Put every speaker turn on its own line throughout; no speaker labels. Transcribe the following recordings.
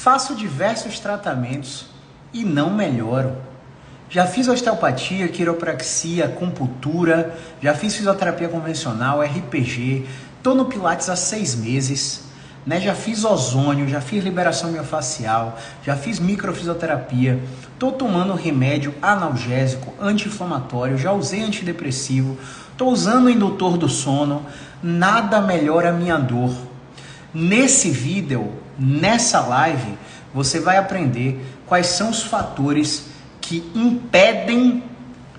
Faço diversos tratamentos e não melhoro. Já fiz osteopatia, quiropraxia, acupuntura, já fiz fisioterapia convencional, RPG, tô no Pilates há 6 meses, né? Já fiz ozônio, já fiz liberação miofascial, já fiz microfisioterapia, tô tomando remédio analgésico, anti-inflamatório, já usei antidepressivo, tô usando indutor do sono, nada melhora a minha dor. Nesse vídeo, nessa live, você vai aprender quais são os fatores que impedem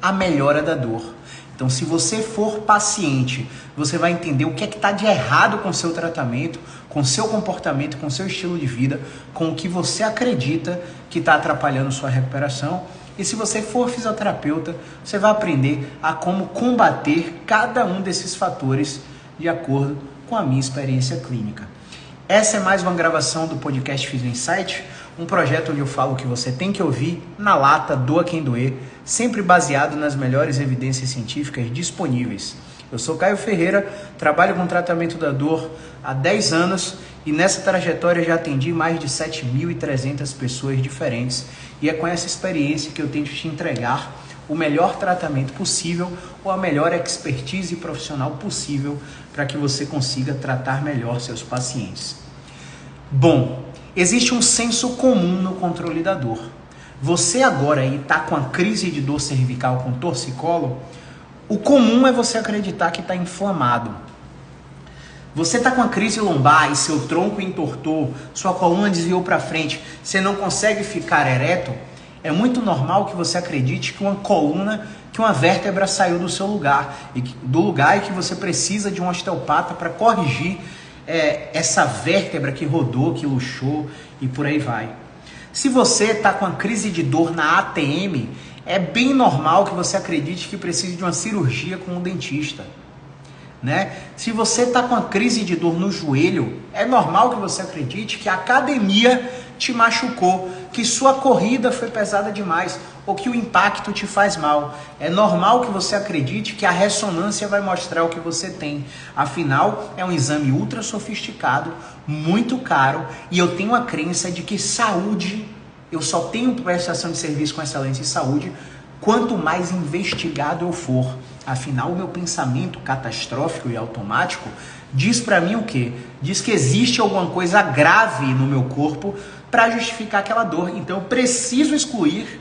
a melhora da dor. Então, se você for paciente, você vai entender o que é que está de errado com o seu tratamento, com o seu comportamento, com o seu estilo de vida, com o que você acredita que está atrapalhando sua recuperação. E se você for fisioterapeuta, você vai aprender a como combater cada um desses fatores de acordo com a minha experiência clínica. Essa é mais uma gravação do podcast Physio Insight, um projeto onde eu falo que você tem que ouvir na lata, doa quem doer, sempre baseado nas melhores evidências científicas disponíveis. Eu sou Caio Ferreira, trabalho com tratamento da dor há 10 anos e nessa trajetória já atendi mais de 7.300 pessoas diferentes e é com essa experiência que eu tento te entregar o melhor tratamento possível ou a melhor expertise profissional possível para que você consiga tratar melhor seus pacientes. Bom, existe um senso comum no controle da dor. Você agora aí está com a crise de dor cervical com torcicolo, o comum é você acreditar que está inflamado. Você está com a crise lombar e seu tronco entortou, sua coluna desviou para frente, você não consegue ficar ereto, é muito normal que você acredite que uma coluna, que uma vértebra saiu do seu lugar, e que você precisa de um osteopata para corrigir essa vértebra que rodou, que luxou e por aí vai. Se você está com a crise de dor na ATM, é bem normal que você acredite que precise de uma cirurgia com um dentista. Né? Se você está com a crise de dor no joelho, é normal que você acredite que a academia te machucou, que sua corrida foi pesada demais ou que o impacto te faz mal. É normal que você acredite que a ressonância vai mostrar o que você tem. Afinal, é um exame ultra sofisticado, muito caro e eu tenho a crença de que saúde, eu só tenho prestação de serviço com excelência em saúde quanto mais investigado eu for. Afinal, o meu pensamento catastrófico e automático diz para mim o quê? Diz que existe alguma coisa grave no meu corpo para justificar aquela dor. Então, eu preciso excluir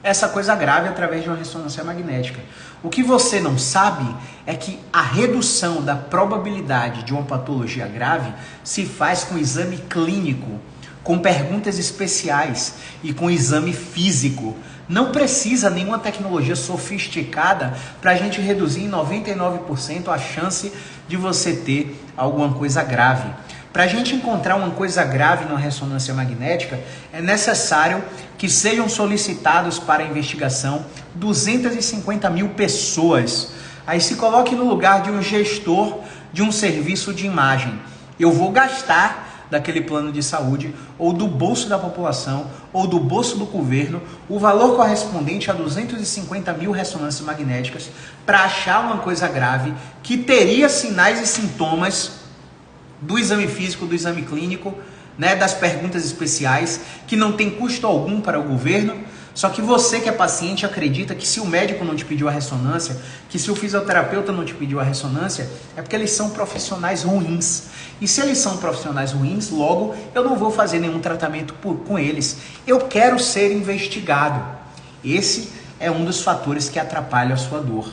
essa coisa grave através de uma ressonância magnética. O que você não sabe é que a redução da probabilidade de uma patologia grave se faz com exame clínico, com perguntas especiais e com exame físico. Não precisa nenhuma tecnologia sofisticada para a gente reduzir em 99% a chance de você ter alguma coisa grave. Para a gente encontrar uma coisa grave numa ressonância magnética, é necessário que sejam solicitados para a investigação 250 mil pessoas. Aí se coloque no lugar de um gestor de um serviço de imagem. Eu vou gastar daquele plano de saúde, ou do bolso da população, ou do bolso do governo, o valor correspondente a 250 mil ressonâncias magnéticas para achar uma coisa grave que teria sinais e sintomas do exame físico, do exame clínico, né, das perguntas especiais, que não tem custo algum para o governo. Só que você que é paciente acredita que se o médico não te pediu a ressonância, que se o fisioterapeuta não te pediu a ressonância, é porque eles são profissionais ruins. E se eles são profissionais ruins, logo eu não vou fazer nenhum tratamento com eles. Eu quero ser investigado. Esse é um dos fatores que atrapalha a sua dor.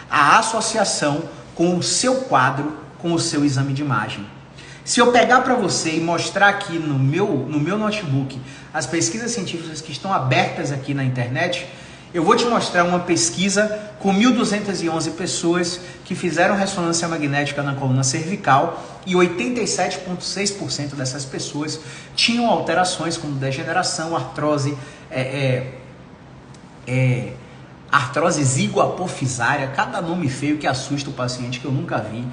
A associação com o seu quadro, com o seu exame de imagem. Se eu pegar para você e mostrar aqui no meu notebook as pesquisas científicas que estão abertas aqui na internet, eu vou te mostrar uma pesquisa com 1.211 pessoas que fizeram ressonância magnética na coluna cervical e 87,6% dessas pessoas tinham alterações como degeneração, artrose, artrose zigoapofisária, cada nome feio que assusta o paciente que eu nunca vi,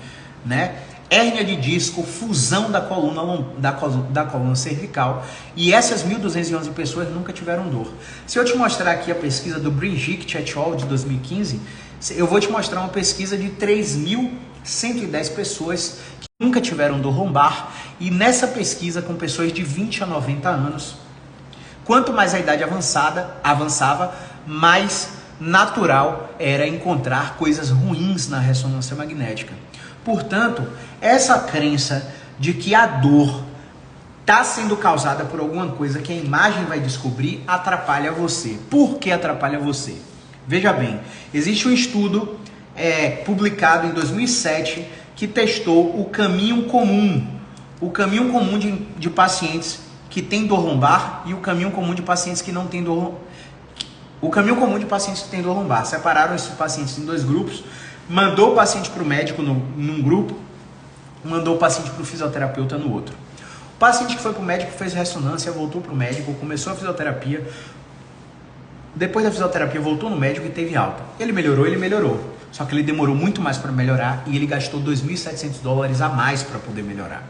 né? Hérnia de disco, fusão da coluna cervical, e essas 1.211 pessoas nunca tiveram dor. Se eu te mostrar aqui a pesquisa do Brigitte et al. De 2015, eu vou te mostrar uma pesquisa de 3.000 110 pessoas que nunca tiveram dor lombar, e nessa pesquisa com pessoas de 20 a 90 anos, quanto mais a idade avançava, mais natural era encontrar coisas ruins na ressonância magnética. Portanto, essa crença de que a dor está sendo causada por alguma coisa que a imagem vai descobrir atrapalha você. Por que atrapalha você? Veja bem, existe um estudo publicado em 2007 que testou o caminho comum de pacientes que têm dor lombar e o caminho comum de pacientes que não têm dor. O caminho comum de pacientes que têm dor lombar. Separaram esses pacientes em 2 grupos, mandou o paciente para o médico num grupo, mandou o paciente para o fisioterapeuta no outro. O paciente que foi para o médico fez ressonância, voltou para o médico, começou a fisioterapia. Depois da fisioterapia voltou no médico e teve alta. Ele melhorou. Só que ele demorou muito mais para melhorar e ele gastou $2.700 a mais para poder melhorar.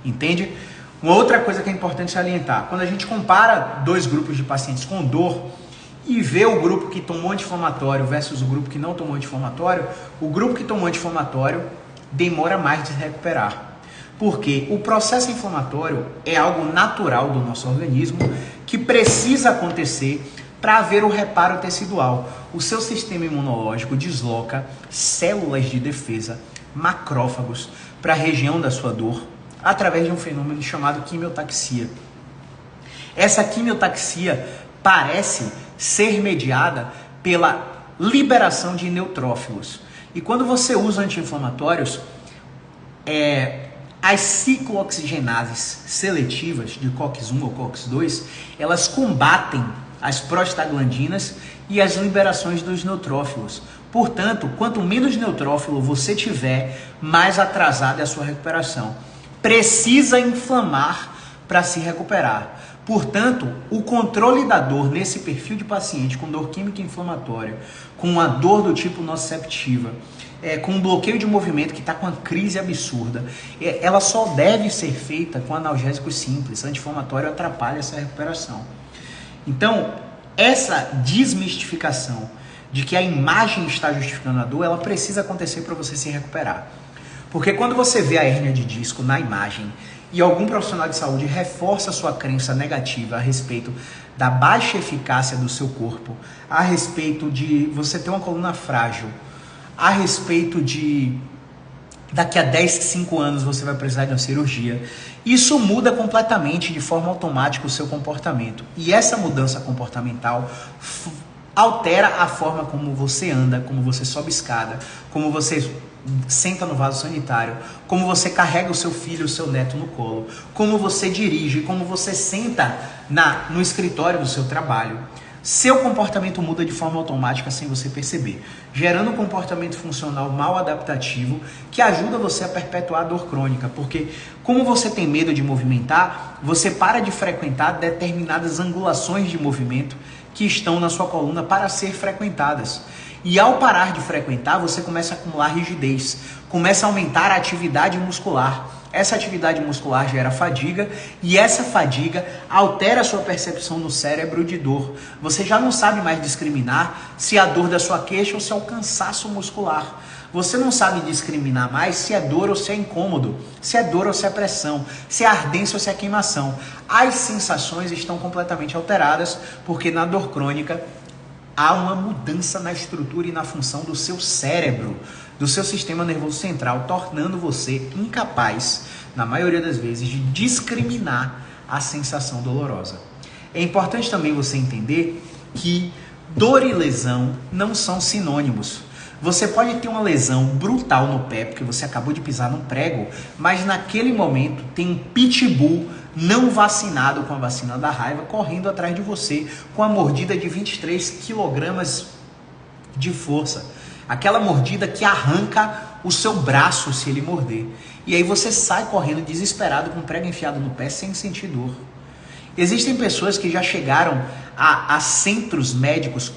Entende? Uma outra coisa que é importante salientar. Quando a gente compara 2 grupos de pacientes com dor e vê o grupo que tomou anti-inflamatório versus o grupo que não tomou anti-inflamatório, o grupo que tomou anti-inflamatório demora mais de se recuperar. Porque o processo inflamatório é algo natural do nosso organismo que precisa acontecer para haver o reparo tecidual. O seu sistema imunológico desloca células de defesa, macrófagos, para a região da sua dor, através de um fenômeno chamado quimiotaxia. Essa quimiotaxia parece ser mediada pela liberação de neutrófilos. E quando você usa anti-inflamatórios, as ciclooxigenases seletivas de COX-1 ou COX-2, elas combatem as prostaglandinas e as liberações dos neutrófilos. Portanto, quanto menos neutrófilo você tiver, mais atrasada é a sua recuperação. Precisa inflamar para se recuperar. Portanto, o controle da dor nesse perfil de paciente com dor química inflamatória, com uma dor do tipo nociceptiva, com um bloqueio de movimento que está com uma crise absurda, ela só deve ser feita com analgésicos simples. Anti-inflamatório atrapalha essa recuperação. Então, essa desmistificação de que a imagem está justificando a dor, ela precisa acontecer para você se recuperar. Porque quando você vê a hérnia de disco na imagem e algum profissional de saúde reforça sua crença negativa a respeito da baixa eficácia do seu corpo, a respeito de você ter uma coluna frágil, a respeito de daqui a 10, 5 anos você vai precisar de uma cirurgia, isso muda completamente, de forma automática, o seu comportamento. E essa mudança comportamental altera a forma como você anda, como você sobe escada, como você senta no vaso sanitário, como você carrega o seu filho, o seu neto no colo, como você dirige, como você senta no escritório do seu trabalho. Seu comportamento muda de forma automática sem você perceber, gerando um comportamento funcional mal adaptativo que ajuda você a perpetuar a dor crônica, porque como você tem medo de movimentar, você para de frequentar determinadas angulações de movimento que estão na sua coluna para ser frequentadas. E ao parar de frequentar, você começa a acumular rigidez, começa a aumentar a atividade muscular. Essa atividade muscular gera fadiga e essa fadiga altera a sua percepção no cérebro de dor. Você já não sabe mais discriminar se é a dor da sua queixa ou se é o cansaço muscular. Você não sabe discriminar mais se é dor ou se é incômodo, se é dor ou se é pressão, se é ardência ou se é queimação. As sensações estão completamente alteradas porque na dor crônica há uma mudança na estrutura e na função do seu cérebro, do seu sistema nervoso central, tornando você incapaz, na maioria das vezes, de discriminar a sensação dolorosa. É importante também você entender que dor e lesão não são sinônimos. Você pode ter uma lesão brutal no pé, porque você acabou de pisar num prego, mas naquele momento tem um pitbull não vacinado com a vacina da raiva correndo atrás de você com a mordida de 23 kg de força. Aquela mordida que arranca o seu braço se ele morder. E aí você sai correndo desesperado com um prego enfiado no pé sem sentir dor. Existem pessoas que já chegaram a centros médicos,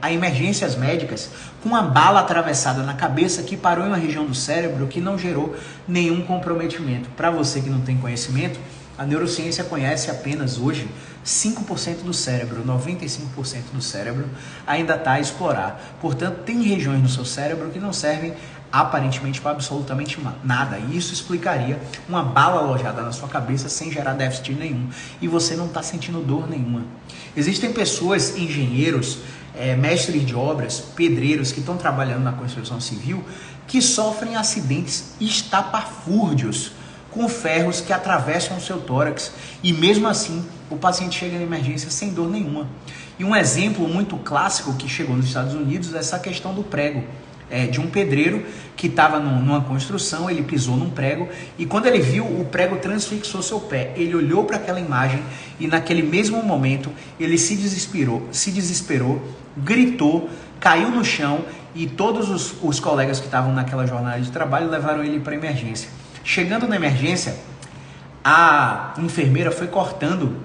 a emergências médicas, com uma bala atravessada na cabeça que parou em uma região do cérebro que não gerou nenhum comprometimento. Para você que não tem conhecimento, a neurociência conhece apenas hoje 5% do cérebro, 95% do cérebro ainda está a explorar. Portanto, tem regiões no seu cérebro que não servem aparentemente para absolutamente nada. E isso explicaria uma bala alojada na sua cabeça sem gerar déficit nenhum. E você não está sentindo dor nenhuma. Existem pessoas, engenheiros, mestres de obras, pedreiros que estão trabalhando na construção civil que sofrem acidentes estapafúrdios com ferros que atravessam o seu tórax e mesmo assim o paciente chega na emergência sem dor nenhuma. E um exemplo muito clássico que chegou nos Estados Unidos é essa questão do prego. De um pedreiro que estava numa construção, ele pisou num prego e quando ele viu, o prego transfixou seu pé. Ele olhou para aquela imagem e naquele mesmo momento ele se desesperou, gritou, caiu no chão e todos os colegas que estavam naquela jornada de trabalho levaram ele para a emergência. Chegando na emergência, a enfermeira foi cortando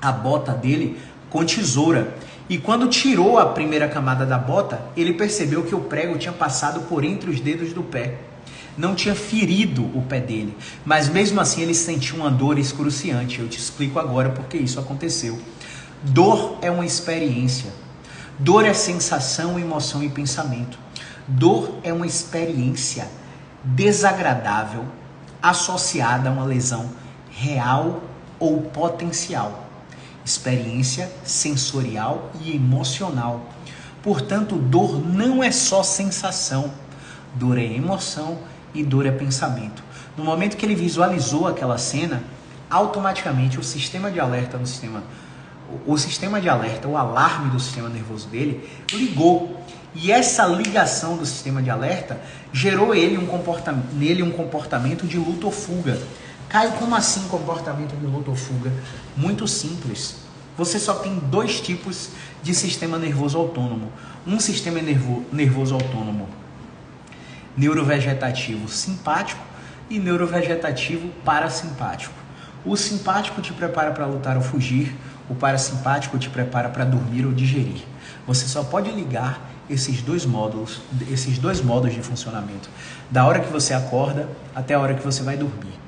a bota dele com tesoura. E quando tirou a primeira camada da bota, ele percebeu que o prego tinha passado por entre os dedos do pé. Não tinha ferido o pé dele, mas mesmo assim ele sentiu uma dor excruciante. Eu te explico agora porque isso aconteceu. Dor é uma experiência. Dor é sensação, emoção e pensamento. Dor é uma experiência desagradável associada a uma lesão real ou potencial. Experiência sensorial e emocional. Portanto, dor não é só sensação. Dor é emoção e dor é pensamento. No momento que ele visualizou aquela cena, automaticamente o sistema de alerta o alarme do sistema nervoso dele ligou. E essa ligação do sistema de alerta gerou nele um comportamento de luta ou fuga. Caio, como assim comportamento de luta ou fuga? Muito simples. Você só tem dois tipos de sistema nervoso autônomo. Um sistema nervoso autônomo neurovegetativo simpático e neurovegetativo parasimpático. O simpático te prepara para lutar ou fugir, o parasimpático te prepara para dormir ou digerir. Você só pode ligar esses dois modos de funcionamento, da hora que você acorda até a hora que você vai dormir.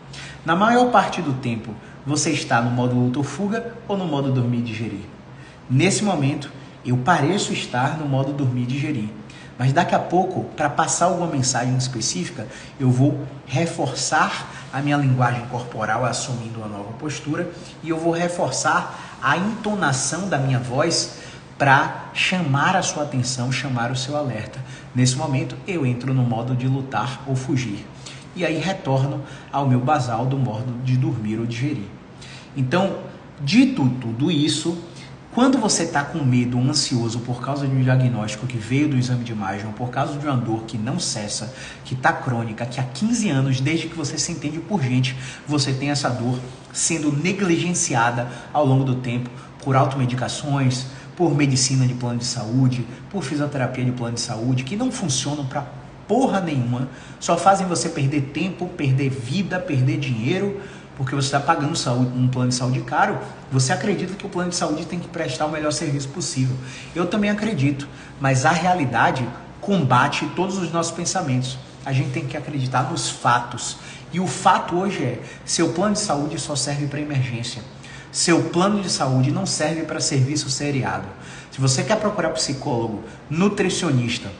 Na maior parte do tempo, você está no modo luta ou fuga ou no modo dormir e digerir. Nesse momento, eu pareço estar no modo dormir e digerir. Mas daqui a pouco, para passar alguma mensagem específica, eu vou reforçar a minha linguagem corporal assumindo uma nova postura e eu vou reforçar a entonação da minha voz para chamar a sua atenção, chamar o seu alerta. Nesse momento, eu entro no modo de lutar ou fugir. E aí retorno ao meu basal do modo de dormir ou digerir. Então, dito tudo isso, quando você está com medo ou ansioso por causa de um diagnóstico que veio do exame de imagem, ou por causa de uma dor que não cessa, que está crônica, que há 15 anos, desde que você se entende por gente, você tem essa dor sendo negligenciada ao longo do tempo por automedicações, por medicina de plano de saúde, por fisioterapia de plano de saúde, que não funcionam para porra nenhuma, só fazem você perder tempo, perder vida, perder dinheiro, porque você está pagando um plano de saúde caro, você acredita que o plano de saúde tem que prestar o melhor serviço possível. Eu também acredito, mas a realidade combate todos os nossos pensamentos. A gente tem que acreditar nos fatos. E o fato hoje é, seu plano de saúde só serve para emergência. Seu plano de saúde não serve para serviço seriado. Se você quer procurar psicólogo, nutricionista,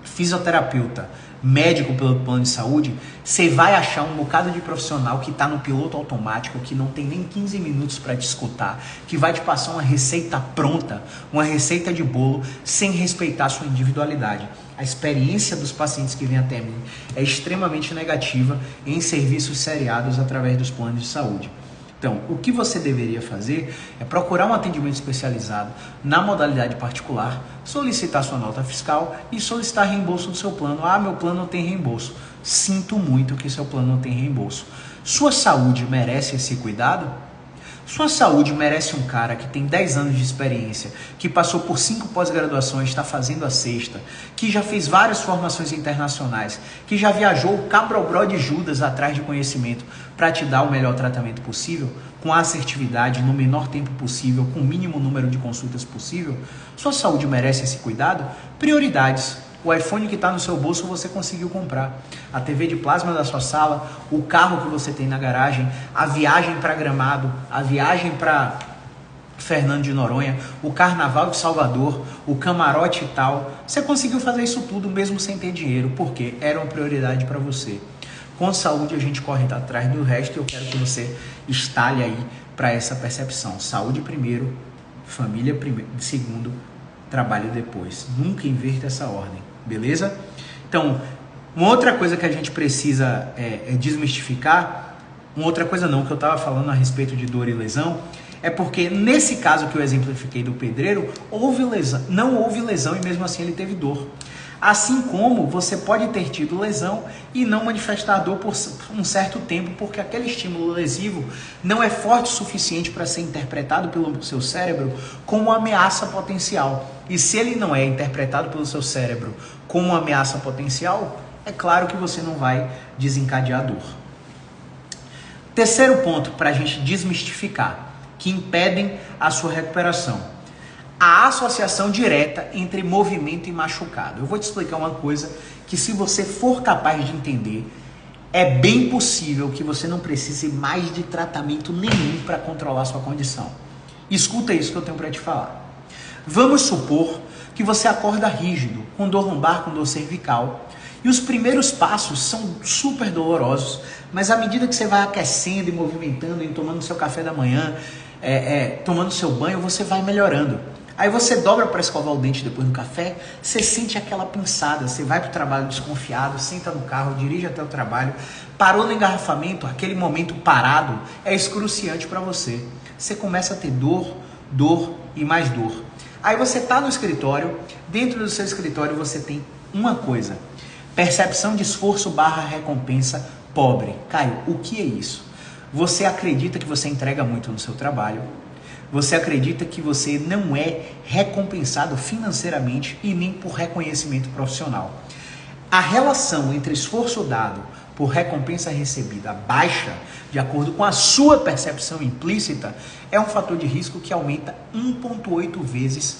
fisioterapeuta, médico pelo plano de saúde, você vai achar um bocado de profissional que está no piloto automático, que não tem nem 15 minutos para te escutar, que vai te passar uma receita pronta, uma receita de bolo, sem respeitar a sua individualidade. A experiência dos pacientes que vêm até mim é extremamente negativa em serviços seriados através dos planos de saúde. Então, o que você deveria fazer é procurar um atendimento especializado na modalidade particular, solicitar sua nota fiscal e solicitar reembolso do seu plano. Ah, meu plano não tem reembolso. Sinto muito que seu plano não tem reembolso. Sua saúde merece esse cuidado? Sua saúde merece um cara que tem 10 anos de experiência, que passou por 5 pós-graduações, está fazendo a 6ª, que já fez várias formações internacionais, que já viajou o cabrobró de Judas atrás de conhecimento para te dar o melhor tratamento possível, com assertividade, no menor tempo possível, com o mínimo número de consultas possível. Sua saúde merece esse cuidado? Prioridades. O iPhone que está no seu bolso você conseguiu comprar. A TV de plasma da sua sala, o carro que você tem na garagem, a viagem para Gramado, a viagem para Fernando de Noronha, o Carnaval de Salvador, o camarote e tal. Você conseguiu fazer isso tudo mesmo sem ter dinheiro, porque era uma prioridade para você. Com saúde a gente corre atrás do resto e eu quero que você estale aí para essa percepção. Saúde primeiro, família primeiro, segundo, trabalho depois. Nunca inverta essa ordem, beleza? Então, uma outra coisa que a gente precisa desmistificar, uma outra coisa não, que eu estava falando a respeito de dor e lesão, é porque nesse caso que eu exemplifiquei do pedreiro, não houve lesão e mesmo assim ele teve dor. Assim como você pode ter tido lesão e não manifestar dor por um certo tempo, porque aquele estímulo lesivo não é forte o suficiente para ser interpretado pelo seu cérebro como uma ameaça potencial. E se ele não é interpretado pelo seu cérebro como uma ameaça potencial, é claro que você não vai desencadear dor. Terceiro ponto para a gente desmistificar, que impedem a sua recuperação. A associação direta entre movimento e machucado. Eu vou te explicar uma coisa que, se você for capaz de entender, é bem possível que você não precise mais de tratamento nenhum para controlar sua condição. Escuta isso que eu tenho para te falar. Vamos supor que você acorda rígido, com dor lombar, com dor cervical, e os primeiros passos são super dolorosos, mas à medida que você vai aquecendo e movimentando, e tomando seu café da manhã, tomando seu banho, você vai melhorando. Aí você dobra para escovar o dente depois do café, você sente aquela pinçada, você vai para o trabalho desconfiado, senta no carro, dirige até o trabalho, parou no engarrafamento, aquele momento parado é excruciante para você. Você começa a ter dor, dor e mais dor. Aí você está no escritório, dentro do seu escritório você tem uma coisa, percepção de esforço / recompensa pobre. Caio, o que é isso? Você acredita que você entrega muito no seu trabalho, você acredita que você não é recompensado financeiramente e nem por reconhecimento profissional. A relação entre esforço dado por recompensa recebida baixa, de acordo com a sua percepção implícita, é um fator de risco que aumenta 1,8 vezes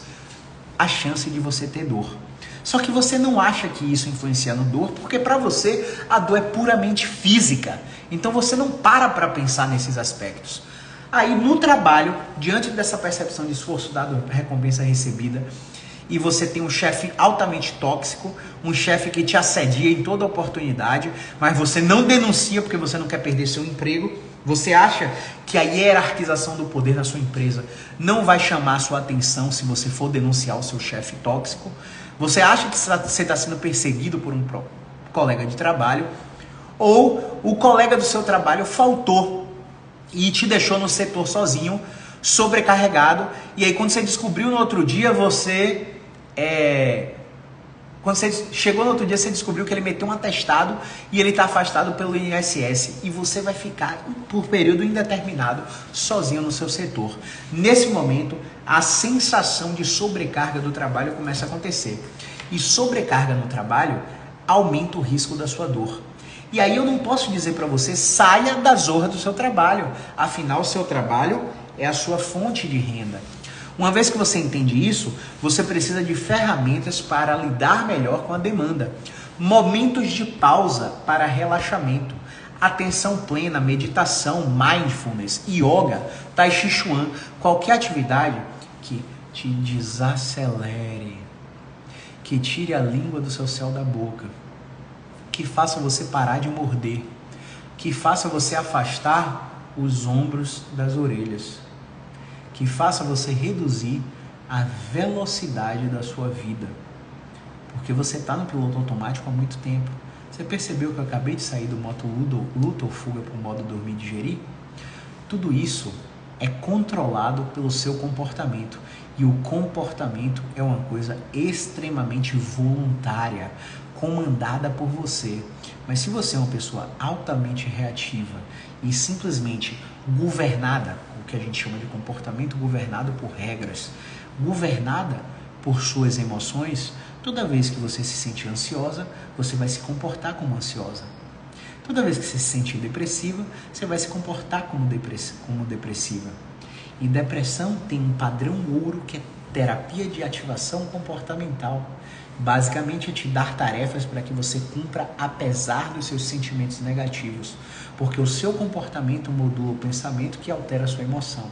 a chance de você ter dor. Só que você não acha que isso influencia no dor, porque para você a dor é puramente física. Então você não para pensar nesses aspectos. Aí no trabalho, diante dessa percepção de esforço dado, recompensa recebida, e você tem um chefe altamente tóxico, um chefe que te assedia em toda oportunidade, mas você não denuncia porque você não quer perder seu emprego, você acha que a hierarquização do poder na sua empresa não vai chamar a sua atenção se você for denunciar o seu chefe tóxico, você acha que você está sendo perseguido por um colega de trabalho, ou o colega do seu trabalho faltou e te deixou no setor sozinho, sobrecarregado, e aí quando você descobriu no outro dia, quando você chegou no outro dia, você descobriu que ele meteu um atestado e ele está afastado pelo INSS, e você vai ficar por período indeterminado sozinho no seu setor. Nesse momento, a sensação de sobrecarga do trabalho começa a acontecer, e sobrecarga no trabalho aumenta o risco da sua dor. E aí eu não posso dizer para você, saia da zorra do seu trabalho. Afinal, o seu trabalho é a sua fonte de renda. Uma vez que você entende isso, você precisa de ferramentas para lidar melhor com a demanda. Momentos de pausa para relaxamento. Atenção plena, meditação, mindfulness, yoga, tai chi chuan. Qualquer atividade que te desacelere. Que tire a língua do seu céu da boca. Que faça você parar de morder, que faça você afastar os ombros das orelhas, que faça você reduzir a velocidade da sua vida, porque você está no piloto automático há muito tempo. Você percebeu que eu acabei de sair do modo luta ou fuga para o modo dormir e digerir? Tudo isso é controlado pelo seu comportamento, e o comportamento é uma coisa extremamente voluntária, comandada por você. Mas se você é uma pessoa altamente reativa e simplesmente governada, o que a gente chama de comportamento governado por regras, governada por suas emoções, toda vez que você se sente ansiosa, você vai se comportar como ansiosa. Toda vez que você se sente depressiva, você vai se comportar como depressiva. E depressão tem um padrão ouro que é terapia de ativação comportamental. Basicamente é te dar tarefas para que você cumpra apesar dos seus sentimentos negativos, porque o seu comportamento modula o pensamento que altera a sua emoção.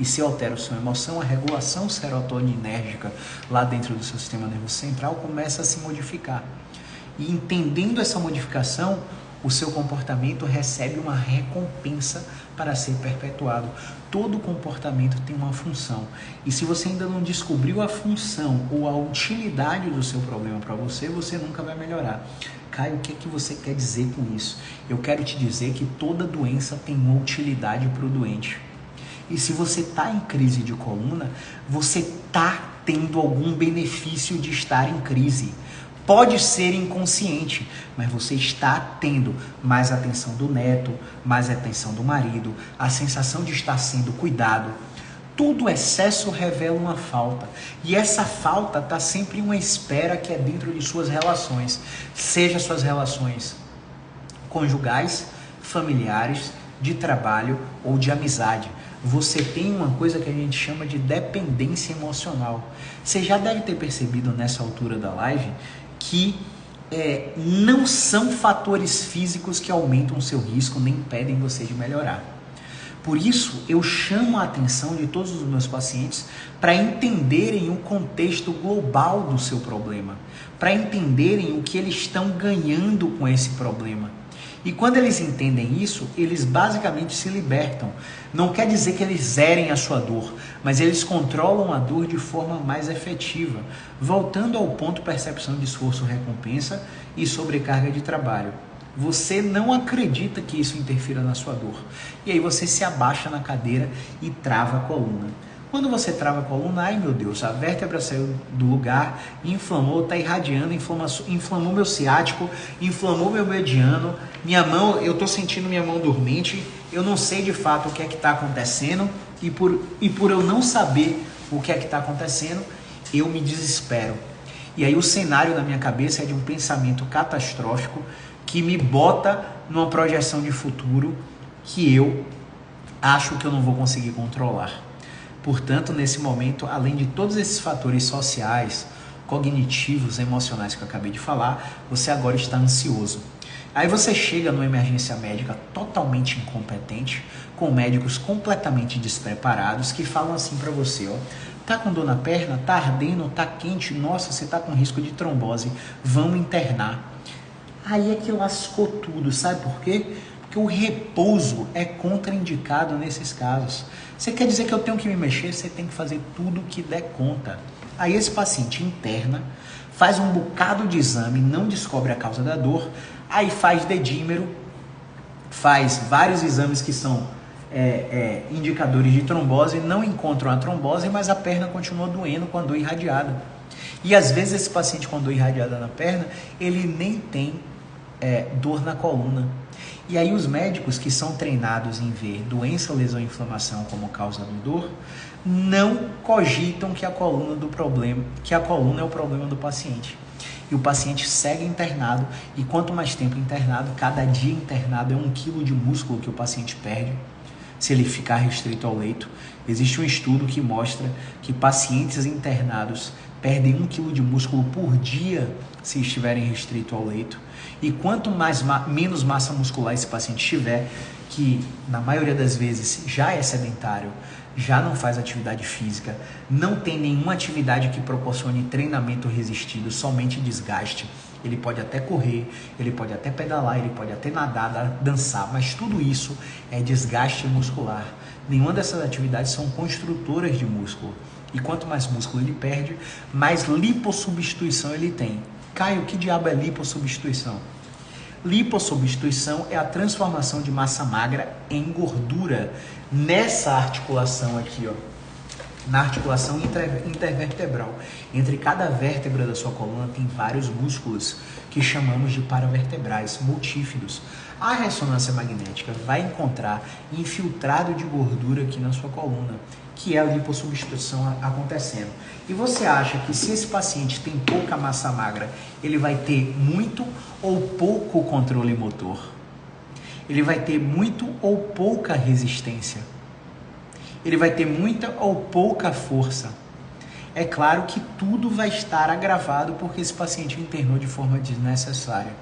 E se altera a sua emoção, a regulação serotoninérgica lá dentro do seu sistema nervoso central começa a se modificar. E entendendo essa modificação, o seu comportamento recebe uma recompensa para ser perpetuado. Todo comportamento tem uma função. E se você ainda não descobriu a função ou a utilidade do seu problema para você, você nunca vai melhorar. Caio, o que é que você quer dizer com isso? Eu quero te dizer que toda doença tem uma utilidade para o doente. E se você está em crise de coluna, você está tendo algum benefício de estar em crise. Pode ser inconsciente, mas você está tendo mais atenção do neto, mais atenção do marido, a sensação de estar sendo cuidado. Todo excesso revela uma falta. E essa falta está sempre em uma espera que é dentro de suas relações. Seja suas relações conjugais, familiares, de trabalho ou de amizade. Você tem uma coisa que a gente chama de dependência emocional. Você já deve ter percebido nessa altura da live que não são fatores físicos que aumentam o seu risco nem impedem você de melhorar. Por isso, eu chamo a atenção de todos os meus pacientes para entenderem o contexto global do seu problema, para entenderem o que eles estão ganhando com esse problema. E quando eles entendem isso, eles basicamente se libertam. Não quer dizer que eles zerem a sua dor, mas eles controlam a dor de forma mais efetiva, voltando ao ponto percepção de esforço-recompensa e sobrecarga de trabalho. Você não acredita que isso interfira na sua dor. E aí você se abaixa na cadeira e trava a coluna. Quando você trava a coluna, ai meu Deus, a vértebra saiu do lugar, inflamou, está irradiando, inflamou meu ciático, inflamou meu mediano, minha mão, eu estou sentindo minha mão dormente, eu não sei de fato o que é que está acontecendo e por eu não saber o que é que está acontecendo, eu me desespero. E aí o cenário na minha cabeça é de um pensamento catastrófico que me bota numa projeção de futuro que eu acho que eu não vou conseguir controlar. Portanto, nesse momento, além de todos esses fatores sociais, cognitivos, emocionais que eu acabei de falar, você agora está ansioso. Aí você chega numa emergência médica totalmente incompetente, com médicos completamente despreparados que falam assim para você, ó, tá com dor na perna, tá ardendo, tá quente, nossa, você tá com risco de trombose, vamos internar. Aí é que lascou tudo, sabe por quê? Porque o repouso é contraindicado nesses casos. Você quer dizer que eu tenho que me mexer? Você tem que fazer tudo o que der conta. Aí esse paciente interna, faz um bocado de exame, não descobre a causa da dor, aí faz dedímero, faz vários exames que são indicadores de trombose, não encontram a trombose, mas a perna continua doendo com a dor irradiada. E às vezes esse paciente com dor irradiada na perna, ele nem tem dor na coluna. E aí os médicos que são treinados em ver doença, lesão e inflamação como causa da dor, não cogitam que a coluna é o problema do paciente. E o paciente segue internado, e quanto mais tempo internado, cada dia internado é 1 quilo de músculo que o paciente perde, se ele ficar restrito ao leito. Existe um estudo que mostra que pacientes internados perdem 1 quilo de músculo por dia se estiverem restrito ao leito. E quanto menos massa muscular esse paciente tiver, que na maioria das vezes já é sedentário, já não faz atividade física, não tem nenhuma atividade que proporcione treinamento resistido, somente desgaste. Ele pode até correr, ele pode até pedalar, ele pode até nadar, dançar, mas tudo isso é desgaste muscular. Nenhuma dessas atividades são construtoras de músculo. E quanto mais músculo ele perde, mais lipossubstituição ele tem. Caio, que diabo é lipossubstituição? Lipossubstituição é a transformação de massa magra em gordura nessa articulação aqui, ó, na articulação intervertebral. Entre cada vértebra da sua coluna tem vários músculos que chamamos de paravertebrais, multífidos. A ressonância magnética vai encontrar infiltrado de gordura aqui na sua coluna, que é a lipossubstituição acontecendo. E você acha que se esse paciente tem pouca massa magra, ele vai ter muito ou pouco controle motor? Ele vai ter muito ou pouca resistência? Ele vai ter muita ou pouca força? É claro que tudo vai estar agravado porque esse paciente internou de forma desnecessária.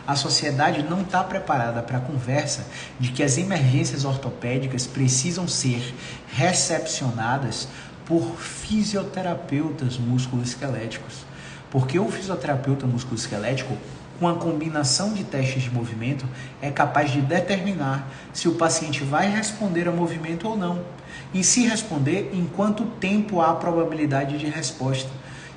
A sociedade não está preparada para a conversa de que as emergências ortopédicas precisam ser recepcionadas por fisioterapeutas musculoesqueléticos. Porque o fisioterapeuta musculoesquelético, com a combinação de testes de movimento, é capaz de determinar se o paciente vai responder a movimento ou não. E se responder, em quanto tempo há a probabilidade de resposta.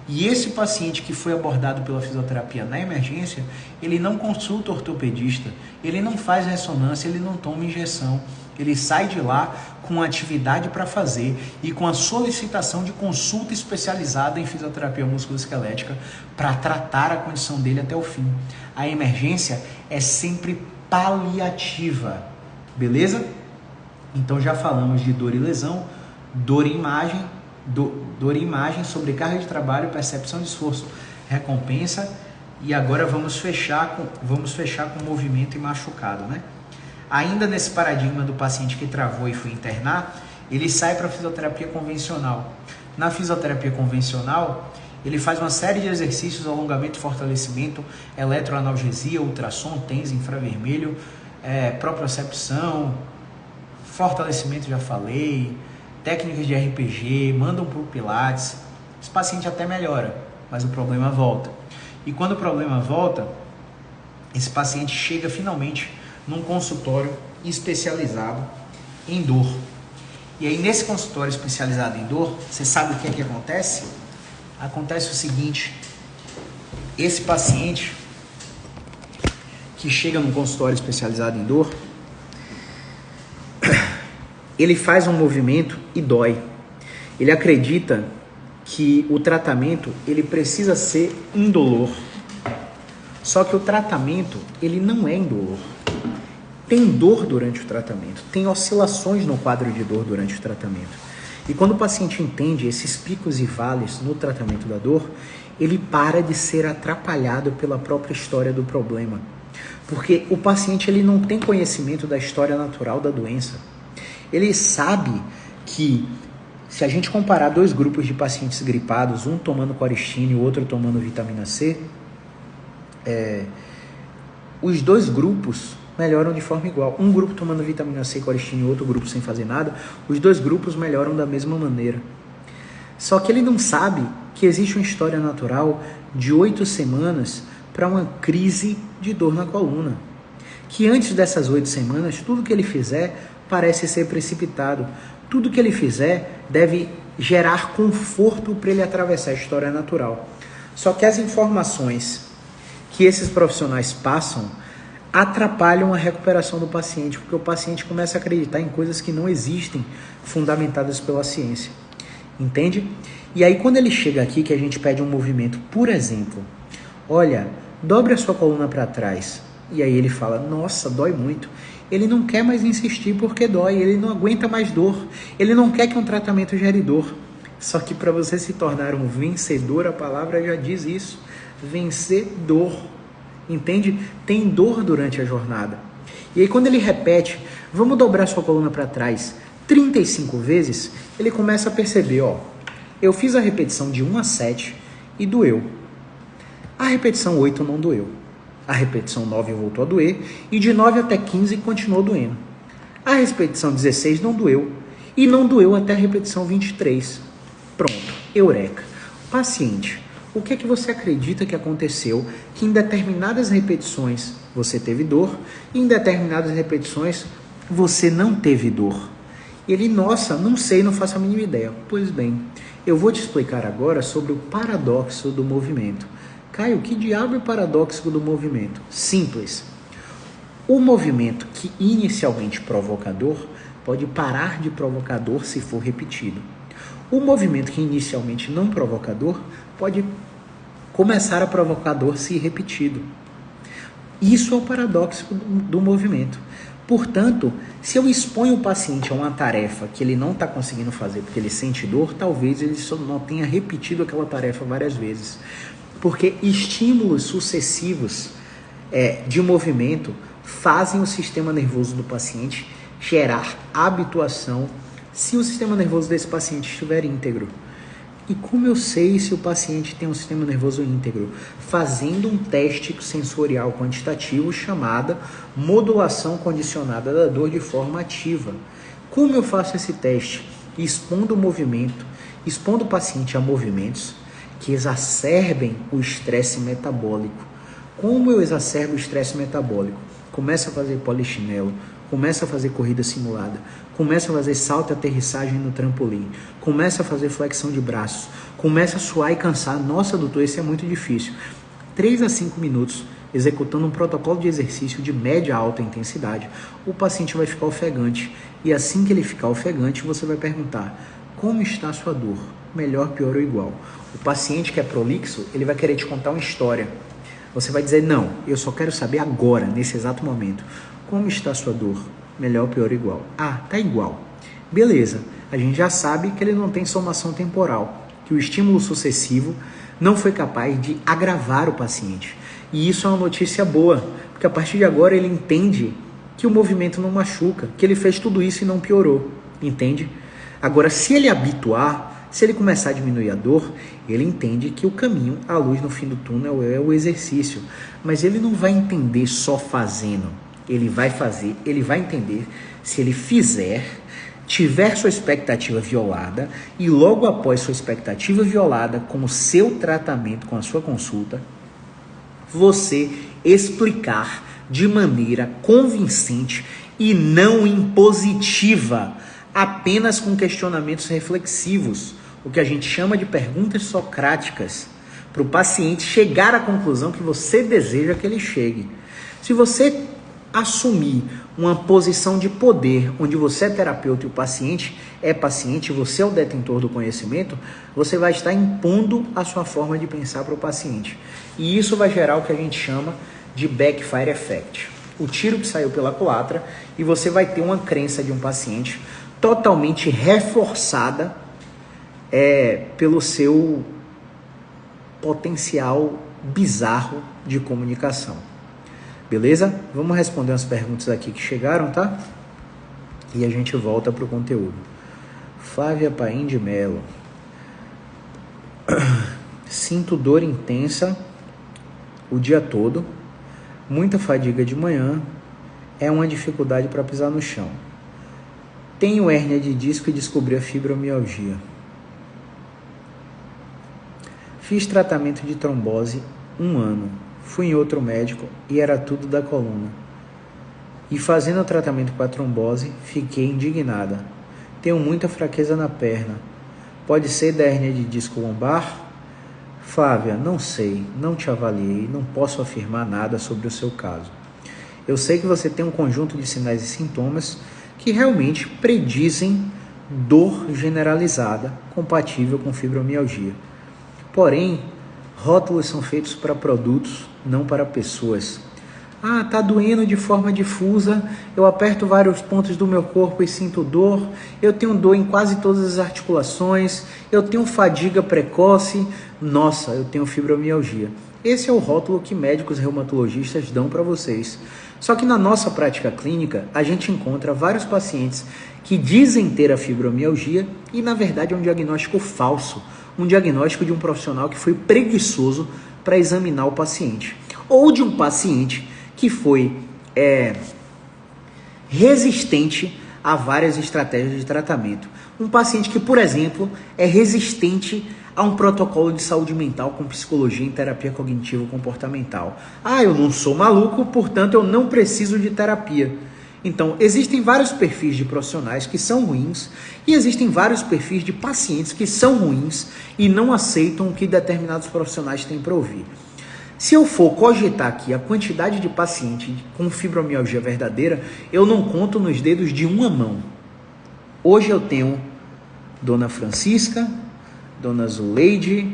E esse paciente que foi abordado pela fisioterapia na emergência, ele não consulta ortopedista, ele não faz ressonância, ele não toma injeção. Ele sai de lá com atividade para fazer e com a solicitação de consulta especializada em fisioterapia musculoesquelética para tratar a condição dele até o fim. A emergência é sempre paliativa, beleza? Então já falamos de dor e lesão, dor e imagem, sobrecarga de trabalho, percepção de esforço, recompensa, e agora vamos fechar com movimento e machucado, né? Ainda nesse paradigma do paciente que travou e foi internar, ele sai para a fisioterapia convencional. Na fisioterapia convencional, ele faz uma série de exercícios, alongamento e fortalecimento, eletroanalgesia, ultrassom, TENS, infravermelho, propriocepção, fortalecimento, já falei, técnicas de RPG, mandam para o Pilates. Esse paciente até melhora, mas o problema volta. E quando o problema volta, esse paciente chega finalmente num consultório especializado em dor. E aí nesse consultório especializado em dor, você sabe o que é que acontece? Acontece o seguinte: esse paciente que chega num consultório especializado em dor, ele faz um movimento e dói. Ele acredita que o tratamento ele precisa ser indolor. Só que o tratamento ele não é indolor. Tem dor durante o tratamento, tem oscilações no quadro de dor durante o tratamento. E quando o paciente entende esses picos e vales no tratamento da dor, ele para de ser atrapalhado pela própria história do problema. Porque o paciente ele não tem conhecimento da história natural da doença. Ele sabe que se a gente comparar dois grupos de pacientes gripados, um tomando coristina e o outro tomando vitamina C, os dois grupos melhoram de forma igual. Um grupo tomando vitamina C e coristina e outro grupo sem fazer nada, os dois grupos melhoram da mesma maneira. Só que ele não sabe que existe uma história natural de 8 semanas para uma crise de dor na coluna. Que antes dessas 8 semanas, tudo que ele fizer parece ser precipitado. Tudo que ele fizer deve gerar conforto para ele atravessar a história natural. Só que as informações que esses profissionais passam atrapalham a recuperação do paciente, porque o paciente começa a acreditar em coisas que não existem, fundamentadas pela ciência. Entende? E aí quando ele chega aqui, que a gente pede um movimento, por exemplo, olha, dobre a sua coluna para trás. E aí ele fala, nossa, dói muito. Ele não quer mais insistir porque dói, ele não aguenta mais dor, ele não quer que um tratamento gere dor. Só que para você se tornar um vencedor, a palavra já diz isso, vencedor. Entende? Tem dor durante a jornada. E aí quando ele repete, vamos dobrar sua coluna para trás 35 vezes, ele começa a perceber, eu fiz a repetição de 1 a 7 e doeu. A repetição 8 não doeu. A repetição 9 voltou a doer e de 9 até 15 continuou doendo. A repetição 16 não doeu e não doeu até a repetição 23. Pronto, eureka. Paciente, o que é que você acredita que aconteceu que em determinadas repetições você teve dor e em determinadas repetições você não teve dor? Ele, nossa, não sei, não faço a mínima ideia. Pois bem, eu vou te explicar agora sobre o paradoxo do movimento. Caio, que diabo é o paradoxo do movimento? Simples. O movimento que inicialmente provoca dor pode parar de provocar dor se for repetido. O movimento que inicialmente não provoca dor pode começar a provocar dor se repetido. Isso é o paradoxo do movimento. Portanto, se eu exponho o paciente a uma tarefa que ele não está conseguindo fazer porque ele sente dor, talvez ele só não tenha repetido aquela tarefa várias vezes. Porque estímulos sucessivos de movimento fazem o sistema nervoso do paciente gerar habituação se o sistema nervoso desse paciente estiver íntegro. E como eu sei se o paciente tem um sistema nervoso íntegro? Fazendo um teste sensorial quantitativo chamado modulação condicionada da dor de forma ativa. Como eu faço esse teste? Expondo o movimento, expondo o paciente a movimentos que exacerbem o estresse metabólico. Como eu exacerbo o estresse metabólico? Começa a fazer polichinelo, começa a fazer corrida simulada, começa a fazer salto e aterrissagem no trampolim, começa a fazer flexão de braços, começa a suar e cansar. Nossa, doutor, esse é muito difícil. 3 a 5 minutos, executando um protocolo de exercício de média a alta intensidade, o paciente vai ficar ofegante. E assim que ele ficar ofegante, você vai perguntar: como está a sua dor? Melhor, pior ou igual? O paciente que é prolixo, ele vai querer te contar uma história. Você vai dizer: não, eu só quero saber agora, nesse exato momento. Como está a sua dor? Melhor, pior ou igual? Ah, tá igual. Beleza, a gente já sabe que ele não tem somação temporal, que o estímulo sucessivo não foi capaz de agravar o paciente. E isso é uma notícia boa, porque a partir de agora ele entende que o movimento não machuca, que ele fez tudo isso e não piorou, entende? Agora, se ele habituar, se ele começar a diminuir a dor, ele entende que o caminho, a luz no fim do túnel é o exercício. Mas ele não vai entender só fazendo. Ele vai fazer, ele vai entender se ele fizer, tiver sua expectativa violada e logo após sua expectativa violada com o seu tratamento, com a sua consulta, você explicar de maneira convincente e não impositiva, apenas com questionamentos reflexivos, o que a gente chama de perguntas socráticas, para o paciente chegar à conclusão que você deseja que ele chegue. Se você assumir uma posição de poder, onde você é terapeuta e o paciente é paciente, você é o detentor do conhecimento, você vai estar impondo a sua forma de pensar para o paciente. E isso vai gerar o que a gente chama de backfire effect. O tiro que saiu pela culatra, e você vai ter uma crença de um paciente totalmente reforçada pelo seu potencial bizarro de comunicação. Beleza? Vamos responder umas perguntas aqui que chegaram, tá? E a gente volta pro conteúdo. Flávia Paim de Melo. Sinto dor intensa o dia todo, muita fadiga de manhã, é uma dificuldade para pisar no chão. Tenho hérnia de disco e descobri a fibromialgia. Fiz tratamento de trombose 1 ano. Fui em outro médico e era tudo da coluna. E fazendo o tratamento para a trombose, fiquei indignada. Tenho muita fraqueza na perna. Pode ser da hérnia de disco lombar? Flávia, não sei, não te avaliei, não posso afirmar nada sobre o seu caso. Eu sei que você tem um conjunto de sinais e sintomas que realmente predizem dor generalizada compatível com fibromialgia. Porém, rótulos são feitos para produtos, não para pessoas. Ah, tá doendo de forma difusa, eu aperto vários pontos do meu corpo e sinto dor, eu tenho dor em quase todas as articulações, eu tenho fadiga precoce, nossa, eu tenho fibromialgia. Esse é o rótulo que médicos reumatologistas dão para vocês. Só que na nossa prática clínica, a gente encontra vários pacientes que dizem ter a fibromialgia e na verdade é um diagnóstico falso, um diagnóstico de um profissional que foi preguiçoso para examinar o paciente, ou de um paciente que foi resistente a várias estratégias de tratamento. Um paciente que, por exemplo, é resistente a um protocolo de saúde mental com psicologia em terapia cognitivo-comportamental. Ah, eu não sou maluco, portanto eu não preciso de terapia. Então, existem vários perfis de profissionais que são ruins e existem vários perfis de pacientes que são ruins e não aceitam o que determinados profissionais têm para ouvir. Se eu for cogitar aqui a quantidade de pacientes com fibromialgia verdadeira, eu não conto nos dedos de uma mão. Hoje eu tenho Dona Francisca, Dona Zuleide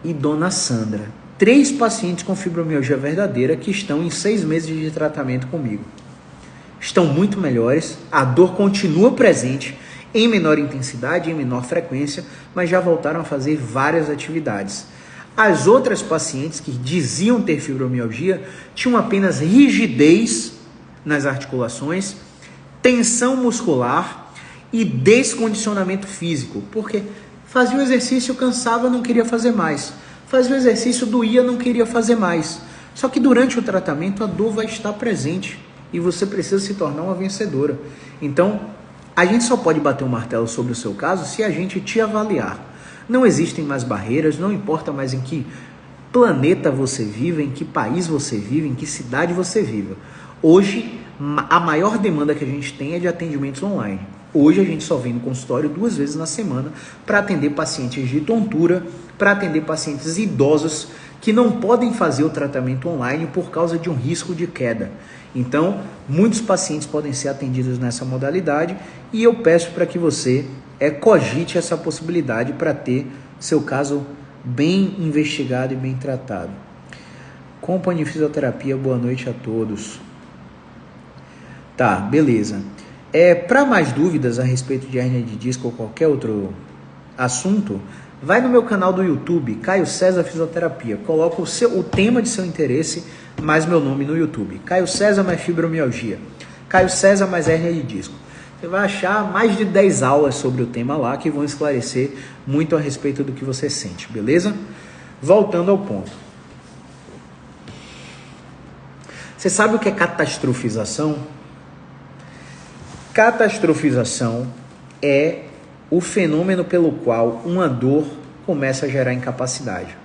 e Dona Sandra. 3 pacientes com fibromialgia verdadeira que estão em 6 meses de tratamento comigo. Estão muito melhores, a dor continua presente, em menor intensidade, em menor frequência, mas já voltaram a fazer várias atividades. As outras pacientes que diziam ter fibromialgia tinham apenas rigidez nas articulações, tensão muscular e descondicionamento físico, porque Fazia o exercício, cansava, não queria fazer mais. Fazia o exercício, doía, não queria fazer mais. Só que durante o tratamento a dor vai estar presente e você precisa se tornar uma vencedora. Então, a gente só pode bater um martelo sobre o seu caso se a gente te avaliar. Não existem mais barreiras, não importa mais em que planeta você vive, em que país você vive, em que cidade você vive. Hoje, a maior demanda que a gente tem é de atendimentos online. Hoje a gente só vem no consultório 2 vezes na semana para atender pacientes de tontura, para atender pacientes idosos que não podem fazer o tratamento online por causa de um risco de queda. Então, muitos pacientes podem ser atendidos nessa modalidade e eu peço para que você cogite essa possibilidade para ter seu caso bem investigado e bem tratado. Company Fisioterapia, boa noite a todos. Tá, beleza. Para mais dúvidas a respeito de hérnia de disco ou qualquer outro assunto, vai no meu canal do YouTube, Caio César Fisioterapia. Coloca o tema de seu interesse mais meu nome no YouTube. Caio César mais fibromialgia. Caio César mais hérnia de disco. Você vai achar mais de 10 aulas sobre o tema lá que vão esclarecer muito a respeito do que você sente, beleza? Voltando ao ponto. Você sabe o que é catastrofização? Catastrofização é o fenômeno pelo qual uma dor começa a gerar incapacidade.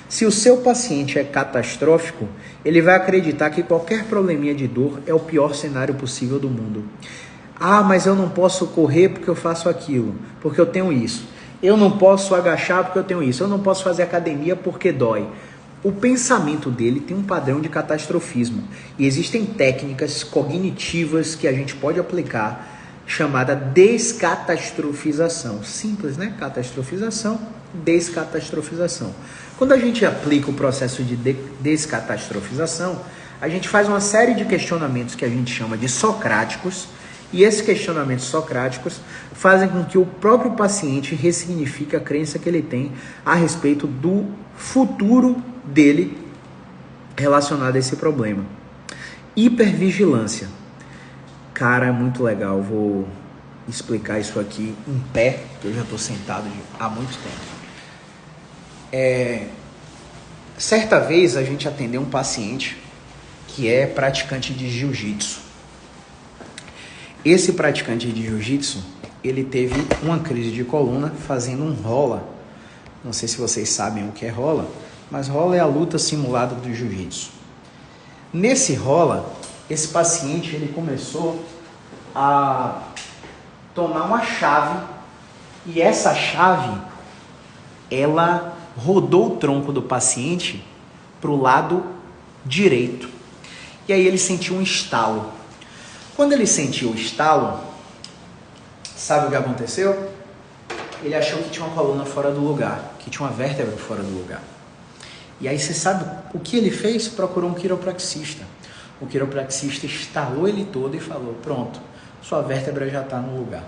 Se o seu paciente é catastrófico, ele vai acreditar que qualquer probleminha de dor é o pior cenário possível do mundo. Ah, mas eu não posso correr porque eu faço aquilo, porque eu tenho isso. Eu não posso agachar porque eu tenho isso. Eu não posso fazer academia porque dói. O pensamento dele tem um padrão de catastrofismo. E existem técnicas cognitivas que a gente pode aplicar, chamada descatastrofização. Simples, né? Catastrofização, descatastrofização. Quando a gente aplica o processo de descatastrofização, a gente faz uma série de questionamentos que a gente chama de socráticos, e esses questionamentos socráticos fazem com que o próprio paciente ressignifique a crença que ele tem a respeito do futuro dele relacionado a esse problema. Hipervigilância. Cara, é muito legal. Vou explicar isso aqui em pé, porque eu já estou sentado há muito tempo. Certa vez a gente atendeu um paciente que é praticante de jiu-jitsu. Esse praticante de jiu-jitsu, ele teve uma crise de coluna fazendo um rola. Não sei se vocês sabem o que é rola, mas rola é a luta simulada do jiu-jitsu. Nesse rola, esse paciente ele começou a tomar uma chave e essa chave, ela rodou o tronco do paciente para o lado direito. E aí ele sentiu um estalo. Quando ele sentiu o estalo, sabe o que aconteceu? Ele achou que tinha uma coluna fora do lugar, que tinha uma vértebra fora do lugar. E aí você sabe o que ele fez? Procurou um quiropraxista. O quiropraxista estalou ele todo e falou, pronto, sua vértebra já está no lugar.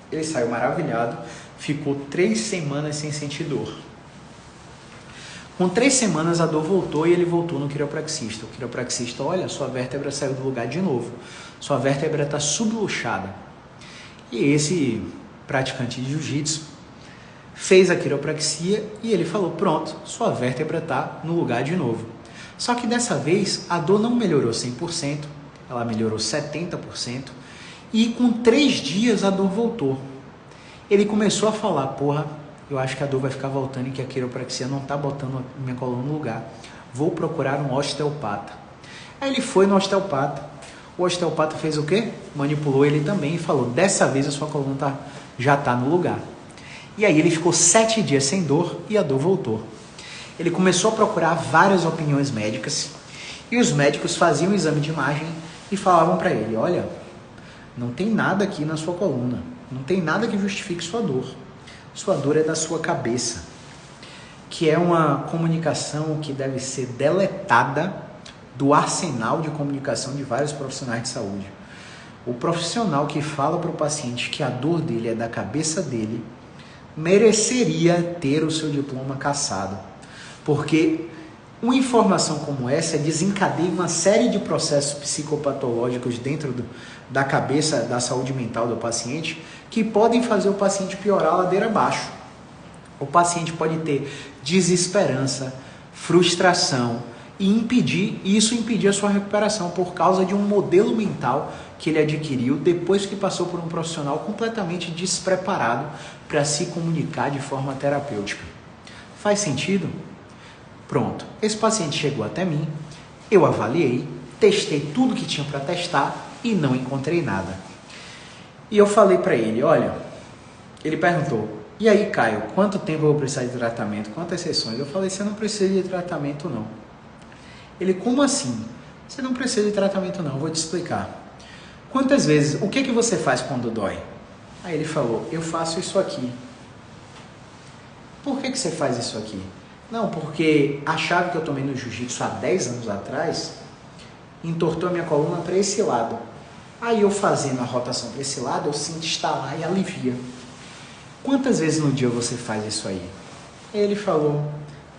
Ele saiu maravilhado, ficou 3 semanas sem sentir dor. Com 3 semanas a dor voltou e ele voltou no quiropraxista. O quiropraxista, olha, sua vértebra saiu do lugar de novo. Sua vértebra está subluxada. E esse praticante de jiu-jitsu fez a quiropraxia e ele falou, pronto, sua vértebra está no lugar de novo. Só que dessa vez a dor não melhorou 100%, ela melhorou 70% e com 3 dias a dor voltou. Ele começou a falar, porra, eu acho que a dor vai ficar voltando e que a quiropraxia não está botando minha coluna no lugar. Vou procurar um osteopata. Aí ele foi no osteopata. O osteopata fez o quê? Manipulou ele também e falou, dessa vez a sua coluna já está no lugar. E aí ele ficou 7 dias sem dor e a dor voltou. Ele começou a procurar várias opiniões médicas e os médicos faziam um exame de imagem e falavam para ele, olha, não tem nada aqui na sua coluna, não tem nada que justifique sua dor. Sua dor é da sua cabeça, que é uma comunicação que deve ser deletada do arsenal de comunicação de vários profissionais de saúde. O profissional que fala para o paciente que a dor dele é da cabeça dele, mereceria ter o seu diploma cassado, porque uma informação como essa desencadeia uma série de processos psicopatológicos dentro da cabeça, da saúde mental do paciente, que podem fazer o paciente piorar a ladeira abaixo. O paciente pode ter desesperança, frustração e isso impedir a sua recuperação por causa de um modelo mental que ele adquiriu depois que passou por um profissional completamente despreparado para se comunicar de forma terapêutica. Faz sentido? Pronto, esse paciente chegou até mim, eu avaliei, testei tudo que tinha para testar e não encontrei nada. E eu falei para ele, olha, ele perguntou, e aí, Caio, quanto tempo eu vou precisar de tratamento? Quantas sessões? Eu falei, você não precisa de tratamento não. Ele, como assim? Você não precisa de tratamento não, eu vou te explicar. Quantas vezes, o que você faz quando dói? Aí ele falou, eu faço isso aqui. Por que você faz isso aqui? Não, porque a chave que eu tomei no jiu-jitsu há 10 anos atrás entortou a minha coluna para esse lado. Aí eu fazendo a rotação para esse lado, eu sinto estalar e alivia. Quantas vezes no dia você faz isso aí? Ele falou,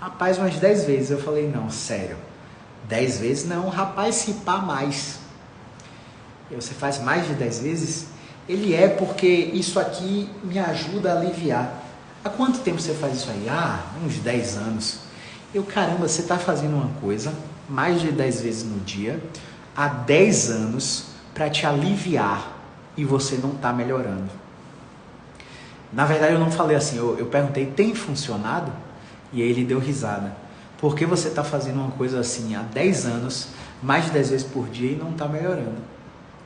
rapaz, umas 10 vezes. Eu falei, não, sério, 10 vezes não, rapaz, se pá mais. Você faz mais de 10 vezes? Ele porque isso aqui me ajuda a aliviar. Há quanto tempo você faz isso aí? Uns 10 anos. Caramba, você está fazendo uma coisa mais de 10 vezes no dia, há 10 anos, para te aliviar e você não está melhorando. Na verdade, eu não falei assim, eu perguntei, tem funcionado? E aí ele deu risada. Por que você está fazendo uma coisa assim há 10 anos, mais de 10 vezes por dia e não está melhorando?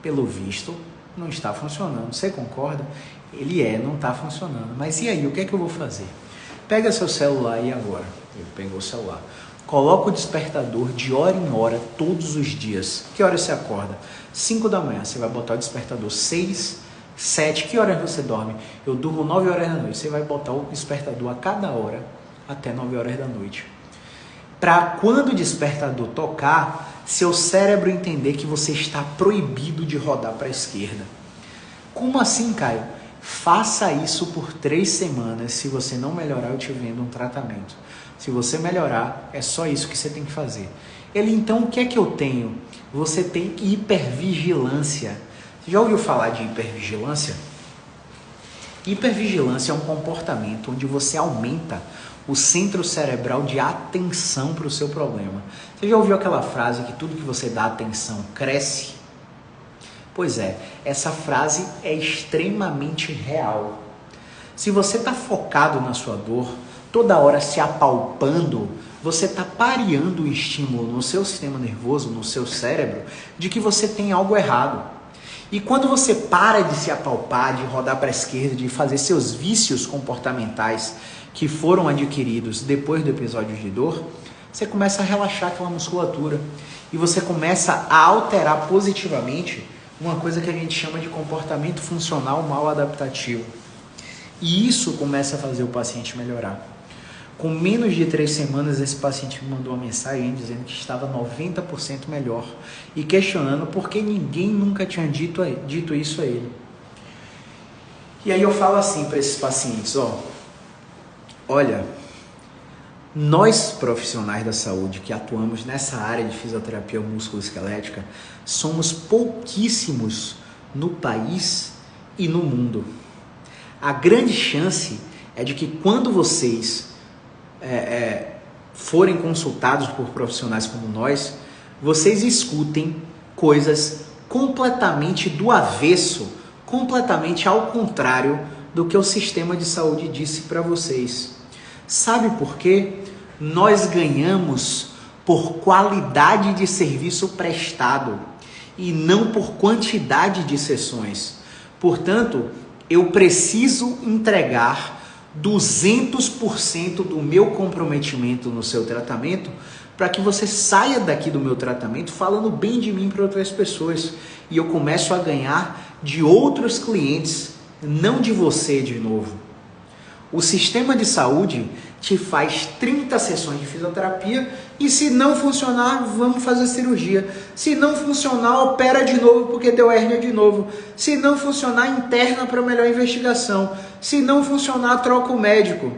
Pelo visto, não está funcionando. Você concorda? Ele não está funcionando. Mas e aí, o que é que eu vou fazer? Pega seu celular aí agora. Ele pegou o celular. Coloca o despertador de hora em hora, todos os dias. Que hora você acorda? 5 da manhã. Você vai botar o despertador 6, 7. Que horas você dorme? Eu durmo 9 horas da noite. Você vai botar o despertador a cada hora, até 9 horas da noite. Para quando o despertador tocar, seu cérebro entender que você está proibido de rodar para a esquerda. Como assim, Caio? Faça isso por 3 semanas. Se você não melhorar, eu te vendo um tratamento. Se você melhorar, é só isso que você tem que fazer. Então, o que é que eu tenho? Você tem hipervigilância. Você já ouviu falar de hipervigilância? Hipervigilância é um comportamento onde você aumenta o centro cerebral de atenção para o seu problema. Você já ouviu aquela frase que tudo que você dá atenção cresce? Pois essa frase é extremamente real. Se você está focado na sua dor, toda hora se apalpando, você está pareando o estímulo no seu sistema nervoso, no seu cérebro, de que você tem algo errado. E quando você para de se apalpar, de rodar para a esquerda, de fazer seus vícios comportamentais que foram adquiridos depois do episódio de dor, você começa a relaxar aquela musculatura e você começa a alterar positivamente uma coisa que a gente chama de comportamento funcional mal adaptativo. E isso começa a fazer o paciente melhorar. Com menos de 3 semanas, esse paciente me mandou uma mensagem dizendo que estava 90% melhor e questionando por que ninguém nunca tinha dito isso a ele. E aí eu falo assim para esses pacientes, olha, nós profissionais da saúde que atuamos nessa área de fisioterapia musculoesquelética somos pouquíssimos no país e no mundo. A grande chance é de que quando vocês forem consultados por profissionais como nós, vocês escutem coisas completamente do avesso, completamente ao contrário do que o sistema de saúde disse para vocês. Sabe por quê? Nós ganhamos por qualidade de serviço prestado e não por quantidade de sessões. Portanto, eu preciso entregar 200% do meu comprometimento no seu tratamento para que você saia daqui do meu tratamento falando bem de mim para outras pessoas. E eu começo a ganhar de outros clientes, não de você de novo. O sistema de saúde te faz 30 sessões de fisioterapia e se não funcionar, vamos fazer cirurgia. Se não funcionar, opera de novo porque deu hérnia de novo. Se não funcionar, interna para melhor investigação. Se não funcionar, troca o médico.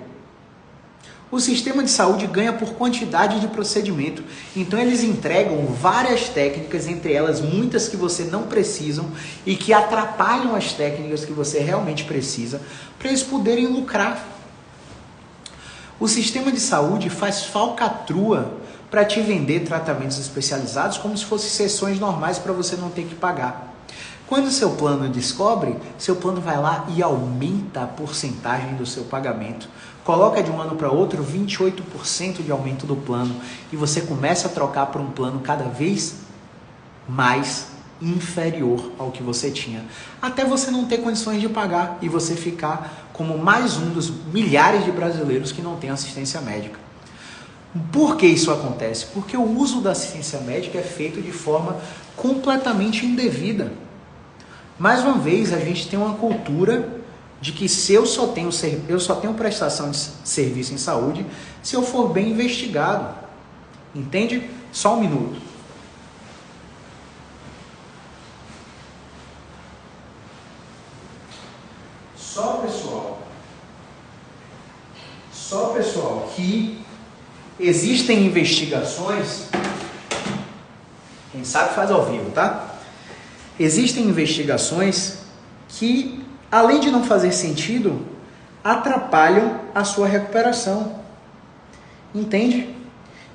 O sistema de saúde ganha por quantidade de procedimento. Então eles entregam várias técnicas, entre elas muitas que você não precisa e que atrapalham as técnicas que você realmente precisa, para eles poderem lucrar. O sistema de saúde faz falcatrua para te vender tratamentos especializados como se fossem sessões normais para você não ter que pagar. Quando o seu plano descobre, seu plano vai lá e aumenta a porcentagem do seu pagamento. Coloca de um ano para outro 28% de aumento do plano e você começa a trocar por um plano cada vez mais inferior ao que você tinha, até você não ter condições de pagar e você ficar como mais um dos milhares de brasileiros que não tem assistência médica. Por que isso acontece? Porque o uso da assistência médica é feito de forma completamente indevida. Mais uma vez, a gente tem uma cultura de que se eu só tenho prestação de serviço em saúde se eu for bem investigado. Entende? Só um minuto. Só pessoal, que existem investigações, quem sabe faz ao vivo, tá? Existem investigações que, além de não fazer sentido, atrapalham a sua recuperação. Entende?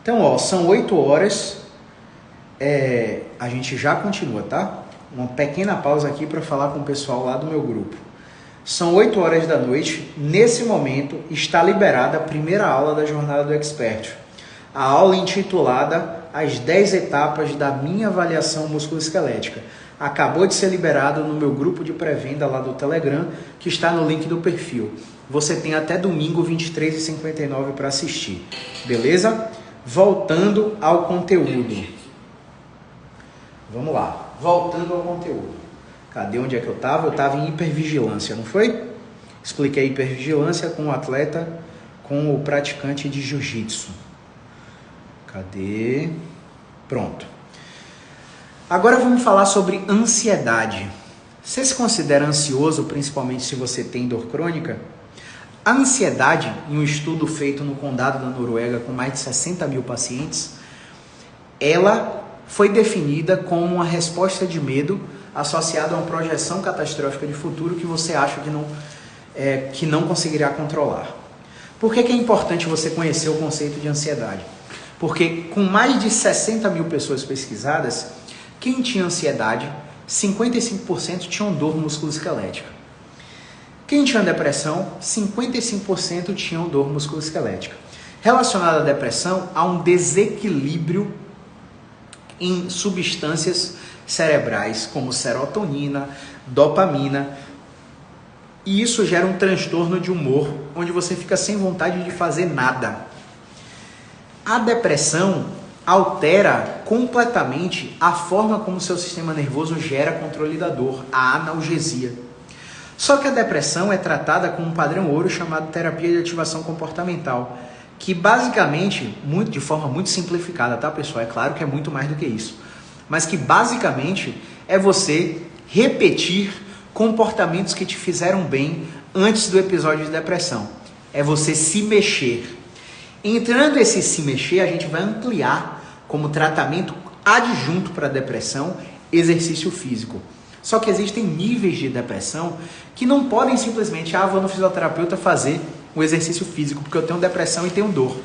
Então, ó, são 8 horas, a gente já continua, tá? Uma pequena pausa aqui para falar com o pessoal lá do meu grupo. São 8 horas da noite, nesse momento está liberada a primeira aula da Jornada do Expert. A aula intitulada As 10 etapas da minha avaliação musculoesquelética. Acabou de ser liberado no meu grupo de pré-venda lá do Telegram, que está no link do perfil. Você tem até domingo, 23h59 para assistir. Beleza? Voltando ao conteúdo. Vamos lá. Voltando ao conteúdo. Cadê onde é que eu estava? Eu estava em hipervigilância, não foi? Expliquei hipervigilância com o atleta, com o praticante de jiu-jitsu. Cadê? Pronto. Agora vamos falar sobre ansiedade. Você se considera ansioso, principalmente se você tem dor crônica? A ansiedade, em um estudo feito no Condado da Noruega com mais de 60 mil pacientes, ela foi definida como uma resposta de medo associada a uma projeção catastrófica de futuro que você acha que não conseguirá controlar. Por que é importante você conhecer o conceito de ansiedade? Porque com mais de 60 mil pessoas pesquisadas, quem tinha ansiedade, 55% tinham dor musculoesquelética. Quem tinha depressão, 55% tinham dor musculoesquelética. Relacionado à depressão, há um desequilíbrio em substâncias cerebrais, como serotonina, dopamina, e isso gera um transtorno de humor, onde você fica sem vontade de fazer nada. A depressão altera completamente a forma como o seu sistema nervoso gera controle da dor, a analgesia. Só que a depressão é tratada com um padrão ouro chamado terapia de ativação comportamental, que basicamente, de forma muito simplificada, tá, pessoal? É claro que é muito mais do que isso. Mas que basicamente é você repetir comportamentos que te fizeram bem antes do episódio de depressão. É você se mexer. Entrando esse se mexer, a gente vai ampliar como tratamento adjunto para a depressão, exercício físico. Só que existem níveis de depressão que não podem simplesmente, vou no fisioterapeuta fazer o exercício físico, porque eu tenho depressão e tenho dor.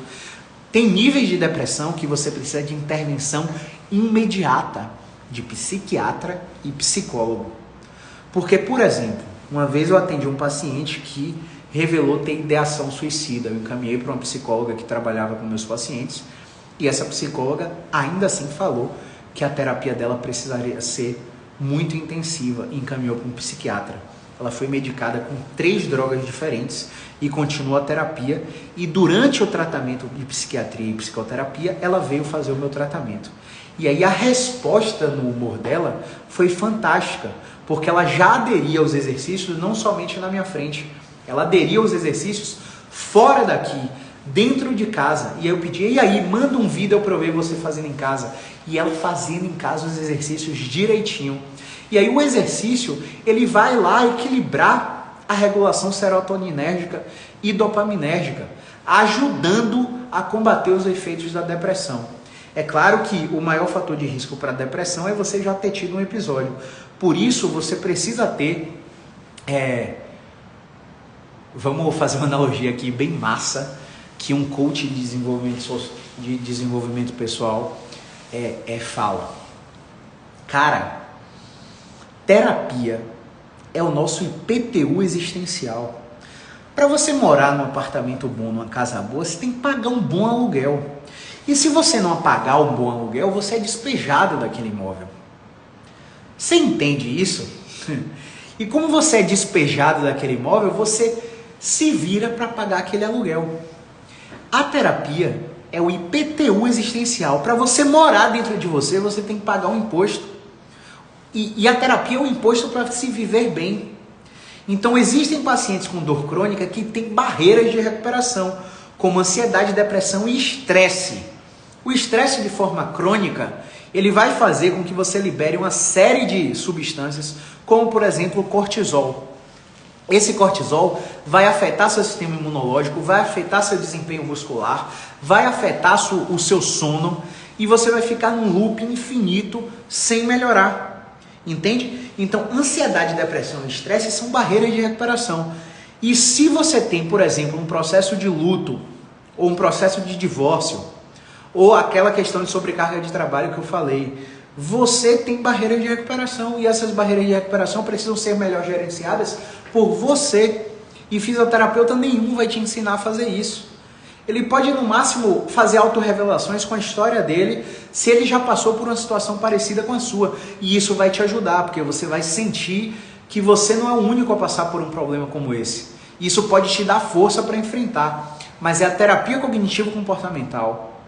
Tem níveis de depressão que você precisa de intervenção imediata de psiquiatra e psicólogo. Porque, por exemplo, uma vez eu atendi um paciente que revelou ter ideação suicida. Eu encaminhei para uma psicóloga que trabalhava com meus pacientes e essa psicóloga ainda assim falou que a terapia dela precisaria ser muito intensiva e encaminhou para um psiquiatra. Ela foi medicada com 3 drogas diferentes e continuou a terapia. E durante o tratamento de psiquiatria e psicoterapia, ela veio fazer o meu tratamento. E aí a resposta no humor dela foi fantástica, porque ela já aderia aos exercícios não somente na minha frente, ela aderia aos exercícios fora daqui, dentro de casa. E aí eu pedi, e aí, manda um vídeo para eu ver você fazendo em casa. E ela fazendo em casa os exercícios direitinho. E aí o exercício, ele vai lá equilibrar a regulação serotoninérgica e dopaminérgica, ajudando a combater os efeitos da depressão. É claro que o maior fator de risco para a depressão é você já ter tido um episódio. Por isso, você precisa ter... Vamos fazer uma analogia aqui bem massa, que um coach de desenvolvimento pessoal fala. Cara, terapia é o nosso IPTU existencial. Para você morar num apartamento bom, numa casa boa, você tem que pagar um bom aluguel. E se você não pagar um bom aluguel, você é despejado daquele imóvel. Você entende isso? E como você é despejado daquele imóvel, você se vira para pagar aquele aluguel. A terapia é o IPTU existencial. Para você morar dentro de você, você tem que pagar um imposto. E a terapia é um imposto para se viver bem. Então existem pacientes com dor crônica que têm barreiras de recuperação, como ansiedade, depressão e estresse. O estresse de forma crônica, ele vai fazer com que você libere uma série de substâncias, como por exemplo o cortisol. Esse cortisol vai afetar seu sistema imunológico, vai afetar seu desempenho muscular, vai afetar o seu sono e você vai ficar num loop infinito sem melhorar. Entende? Então, ansiedade, depressão e estresse são barreiras de recuperação. E se você tem, por exemplo, um processo de luto, ou um processo de divórcio, ou aquela questão de sobrecarga de trabalho que eu falei, você tem barreiras de recuperação. E essas barreiras de recuperação precisam ser melhor gerenciadas por você. E fisioterapeuta nenhum vai te ensinar a fazer isso. Ele pode, no máximo, fazer autorrevelações com a história dele, se ele já passou por uma situação parecida com a sua. E isso vai te ajudar, porque você vai sentir que você não é o único a passar por um problema como esse. Isso pode te dar força para enfrentar. Mas é a terapia cognitivo-comportamental,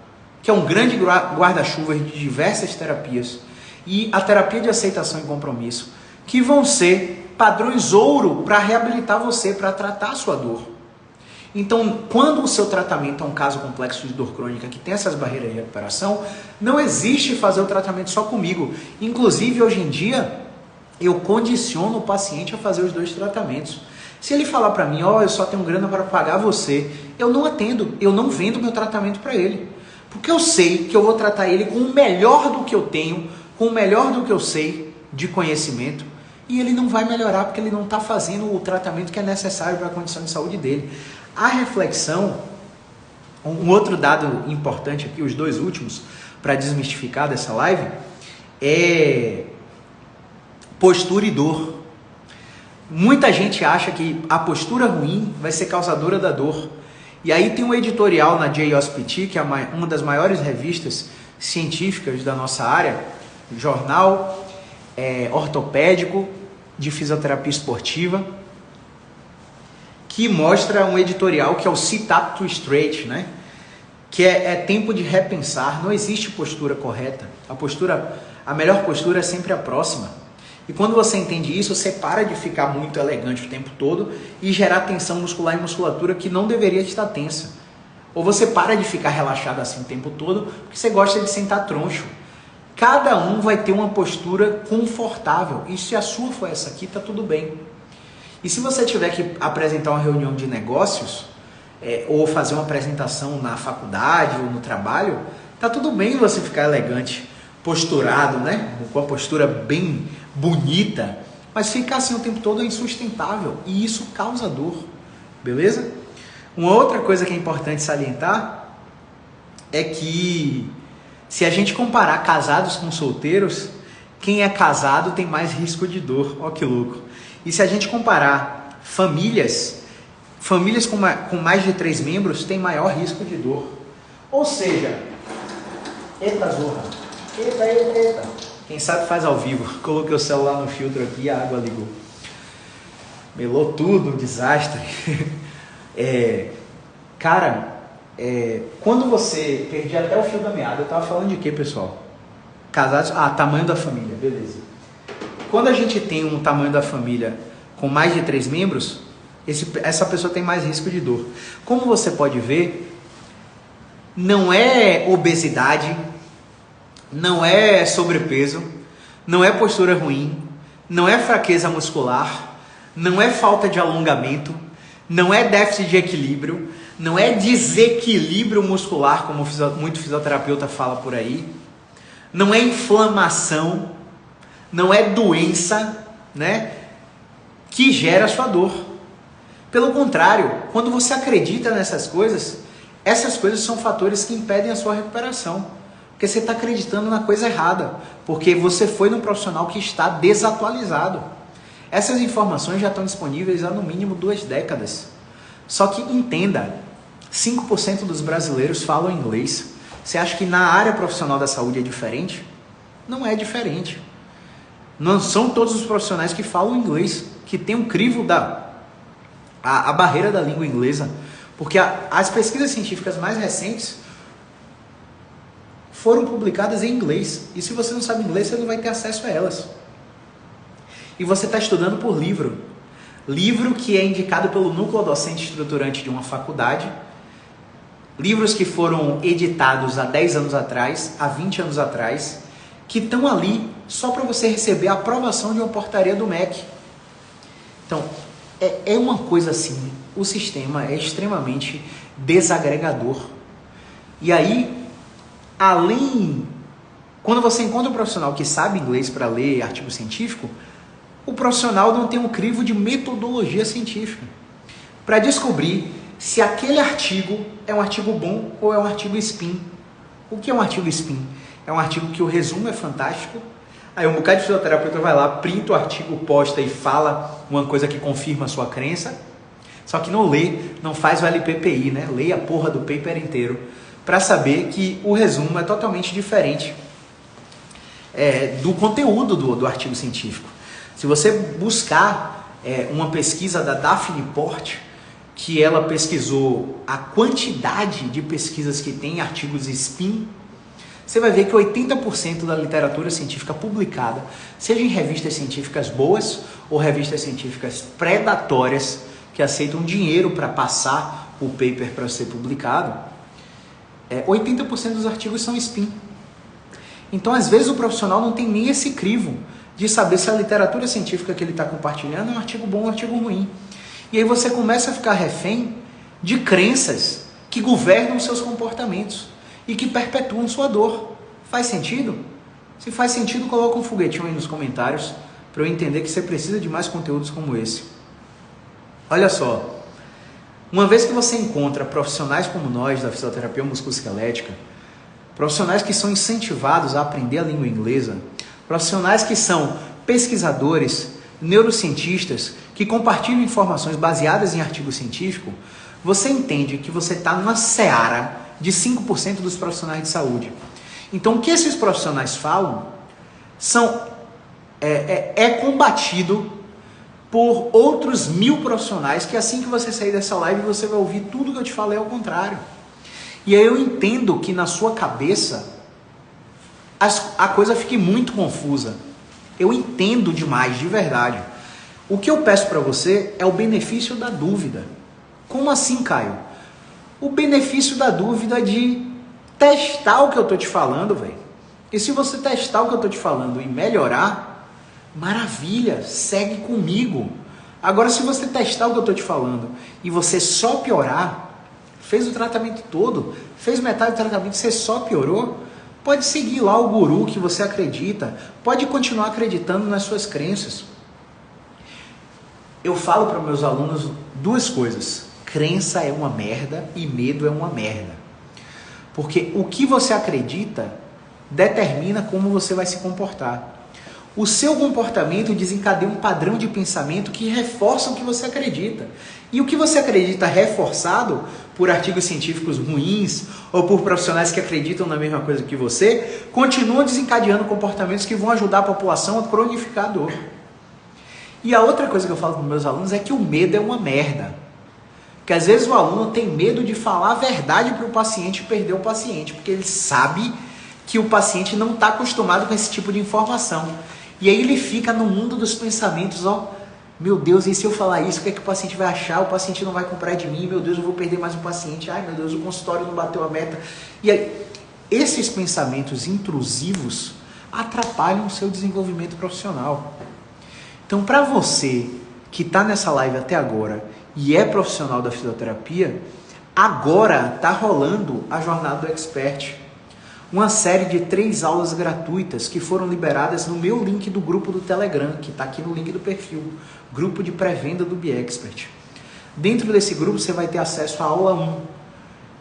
que é um grande guarda-chuva de diversas terapias, e a terapia de aceitação e compromisso, que vão ser padrões ouro para reabilitar você, para tratar a sua dor. Então, quando o seu tratamento é um caso complexo de dor crônica que tem essas barreiras de recuperação, não existe fazer o tratamento só comigo. Inclusive, hoje em dia, eu condiciono o paciente a fazer os 2 tratamentos. Se ele falar para mim, eu só tenho grana para pagar você, eu não atendo, eu não vendo meu tratamento para ele. Porque eu sei que eu vou tratar ele com o melhor do que eu tenho, com o melhor do que eu sei de conhecimento, e ele não vai melhorar porque ele não está fazendo o tratamento que é necessário para a condição de saúde dele. A reflexão, um outro dado importante aqui, os 2 últimos, para desmistificar dessa live, é postura e dor. Muita gente acha que a postura ruim vai ser causadora da dor. E aí tem um editorial na JOSPT, que é uma das maiores revistas científicas da nossa área, jornal ortopédico de fisioterapia esportiva, que mostra um editorial que é o Sit Up to Straight, né? Que é tempo de repensar. Não existe postura correta. A melhor postura é sempre a próxima. E quando você entende isso, você para de ficar muito elegante o tempo todo e gerar tensão muscular e musculatura que não deveria estar tensa. Ou você para de ficar relaxado assim o tempo todo porque você gosta de sentar troncho. Cada um vai ter uma postura confortável. E se a sua for essa aqui, tá tudo bem. E se você tiver que apresentar uma reunião de negócios, ou fazer uma apresentação na faculdade ou no trabalho, tá tudo bem você ficar elegante, posturado, né? Com a postura bem bonita, mas ficar assim o tempo todo é insustentável e isso causa dor, beleza? Uma outra coisa que é importante salientar é que se a gente comparar casados com solteiros, quem é casado tem mais risco de dor, ó que louco. E se a gente comparar famílias com mais de 3 membros tem maior risco de dor. Ou seja, eita zorra, eita. Quem sabe faz ao vivo. Coloquei o celular no filtro aqui e a água ligou. Melou tudo, desastre. Quando você... Perdi até o fio da meada. Eu estava falando de quê, pessoal? Casados... tamanho da família. Beleza. Quando a gente tem um tamanho da família com mais de 3 membros, essa pessoa tem mais risco de dor. Como você pode ver, não é obesidade, não é sobrepeso, não é postura ruim, não é fraqueza muscular, não é falta de alongamento, não é déficit de equilíbrio, não é desequilíbrio muscular, como muito fisioterapeuta fala por aí, não é inflamação, não é doença, né, que gera a sua dor. Pelo contrário, quando você acredita nessas coisas, essas coisas são fatores que impedem a sua recuperação. Porque você está acreditando na coisa errada. Porque você foi num profissional que está desatualizado. Essas informações já estão disponíveis há no mínimo 2 décadas. Só que entenda, 5% dos brasileiros falam inglês. Você acha que na área profissional da saúde é diferente? Não é diferente. Não são todos os profissionais que falam inglês, que tem um crivo a barreira da língua inglesa. Porque as pesquisas científicas mais recentes foram publicadas em inglês. E se você não sabe inglês, você não vai ter acesso a elas. E você está estudando por livro. Livro que é indicado pelo núcleo docente estruturante de uma faculdade. Livros que foram editados há 10 anos atrás, há 20 anos atrás, que estão ali só para você receber a aprovação de uma portaria do MEC. Então, é uma coisa assim, o sistema é extremamente desagregador. E aí, quando você encontra um profissional que sabe inglês para ler artigo científico, o profissional não tem um crivo de metodologia científica para descobrir se aquele artigo é um artigo bom ou é um artigo spin. O que é um artigo spin? É um artigo que o resumo é fantástico, aí um bocado de fisioterapeuta vai lá, printa o artigo, posta e fala uma coisa que confirma a sua crença, só que não lê, não faz o LPPI, né? Lê a porra do paper inteiro, para saber que o resumo é totalmente diferente do conteúdo do artigo científico. Se você buscar uma pesquisa da Daphne Port, que ela pesquisou a quantidade de pesquisas que tem em artigos spin, você vai ver que 80% da literatura científica publicada, seja em revistas científicas boas ou revistas científicas predatórias, que aceitam dinheiro para passar o paper para ser publicado, 80% dos artigos são spin. Então, às vezes, o profissional não tem nem esse crivo de saber se a literatura científica que ele está compartilhando é um artigo bom ou um artigo ruim. E aí você começa a ficar refém de crenças que governam seus comportamentos e que perpetuam sua dor. Faz sentido? Se faz sentido, coloca um foguetinho aí nos comentários para eu entender que você precisa de mais conteúdos como esse. Olha só, uma vez que você encontra profissionais como nós da fisioterapia musculoesquelética, profissionais que são incentivados a aprender a língua inglesa, profissionais que são pesquisadores, neurocientistas, que compartilham informações baseadas em artigo científico, você entende que você está numa seara de 5% dos profissionais de saúde. Então, o que esses profissionais falam é combatido por outros 1000 profissionais que assim que você sair dessa live, você vai ouvir tudo que eu te falei ao contrário. E aí eu entendo que na sua cabeça a coisa fique muito confusa. Eu entendo demais, de verdade. O que eu peço para você é o benefício da dúvida. Como assim, Caio? O benefício da dúvida de testar o que eu tô te falando, velho. E se você testar o que eu tô te falando e melhorar, maravilha, segue comigo. Agora, se você testar o que eu tô te falando e você só piorar, fez o tratamento todo, fez metade do tratamento e você só piorou, pode seguir lá o guru que você acredita, pode continuar acreditando nas suas crenças. Eu falo para meus alunos 2 coisas. Crença é uma merda e medo é uma merda. Porque o que você acredita determina como você vai se comportar. O seu comportamento desencadeia um padrão de pensamento que reforça o que você acredita. E o que você acredita reforçado por artigos científicos ruins ou por profissionais que acreditam na mesma coisa que você, continua desencadeando comportamentos que vão ajudar a população a cronificar a dor. E a outra coisa que eu falo para os meus alunos é que o medo é uma merda. Porque às vezes o aluno tem medo de falar a verdade para o paciente e perder o paciente, porque ele sabe que o paciente não está acostumado com esse tipo de informação. E aí ele fica no mundo dos pensamentos, meu Deus, e se eu falar isso, o que é que o paciente vai achar? O paciente não vai comprar de mim, meu Deus, eu vou perder mais um paciente, ai meu Deus, o consultório não bateu a meta. E aí, esses pensamentos intrusivos atrapalham o seu desenvolvimento profissional. Então, para você que está nessa live até agora e é profissional da fisioterapia, agora está rolando a jornada do Expert. Uma série de 3 aulas gratuitas que foram liberadas no meu link do grupo do Telegram, que está aqui no link do perfil, grupo de pré-venda do BeExpert. Dentro desse grupo você vai ter acesso à aula 1,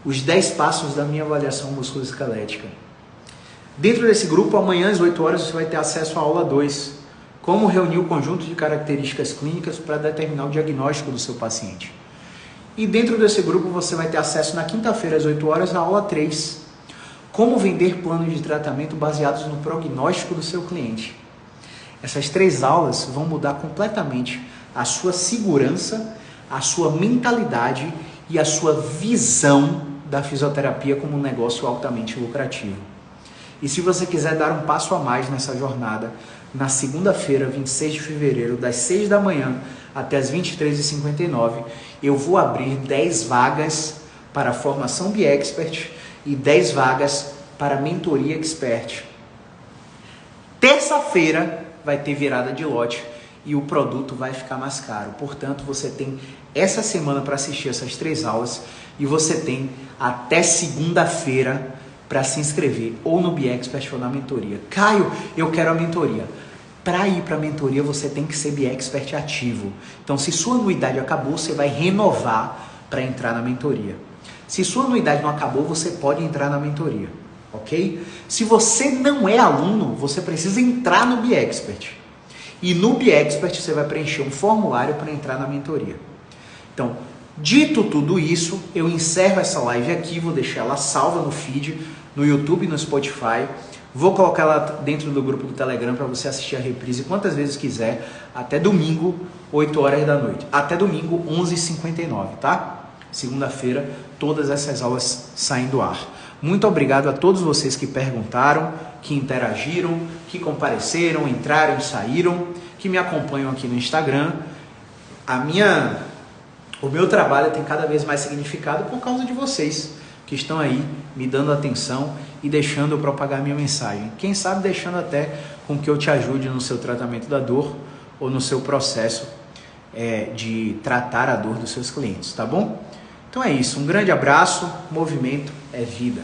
os 10 passos da minha avaliação musculoesquelética. Dentro desse grupo, amanhã às 8 horas você vai ter acesso à aula 2, como reunir o conjunto de características clínicas para determinar o diagnóstico do seu paciente. E dentro desse grupo você vai ter acesso na quinta-feira às 8 horas à aula 3, como vender planos de tratamento baseados no prognóstico do seu cliente. Essas 3 aulas vão mudar completamente a sua segurança, a sua mentalidade e a sua visão da fisioterapia como um negócio altamente lucrativo. E se você quiser dar um passo a mais nessa jornada, na segunda-feira, 26 de fevereiro, das 6 da manhã até as 23h59, eu vou abrir 10 vagas para a formação BeExpert e 10 vagas para a mentoria Expert. Terça-feira vai ter virada de lote e o produto vai ficar mais caro. Portanto, você tem essa semana para assistir essas 3 aulas e você tem até segunda-feira para se inscrever ou no BeExpert ou na mentoria. Caio, eu quero a mentoria. Para ir para a mentoria, você tem que ser BeExpert ativo. Então, se sua anuidade acabou, você vai renovar para entrar na mentoria. Se sua anuidade não acabou, você pode entrar na mentoria, ok? Se você não é aluno, você precisa entrar no BeExpert. E no BeExpert você vai preencher um formulário para entrar na mentoria. Então, dito tudo isso, eu encerro essa live aqui, vou deixar ela salva no feed, no YouTube e no Spotify. Vou colocar ela dentro do grupo do Telegram para você assistir a reprise quantas vezes quiser, até domingo, 8 horas da noite. Até domingo, 11h59, tá? Segunda-feira, todas essas aulas saem do ar. Muito obrigado a todos vocês que perguntaram, que interagiram, que compareceram, entraram, saíram, que me acompanham aqui no Instagram. O meu trabalho tem cada vez mais significado por causa de vocês, que estão aí me dando atenção e deixando eu propagar minha mensagem. Quem sabe deixando até com que eu te ajude no seu tratamento da dor ou no seu processo de tratar a dor dos seus clientes, tá bom? Então é isso, um grande abraço, movimento é vida.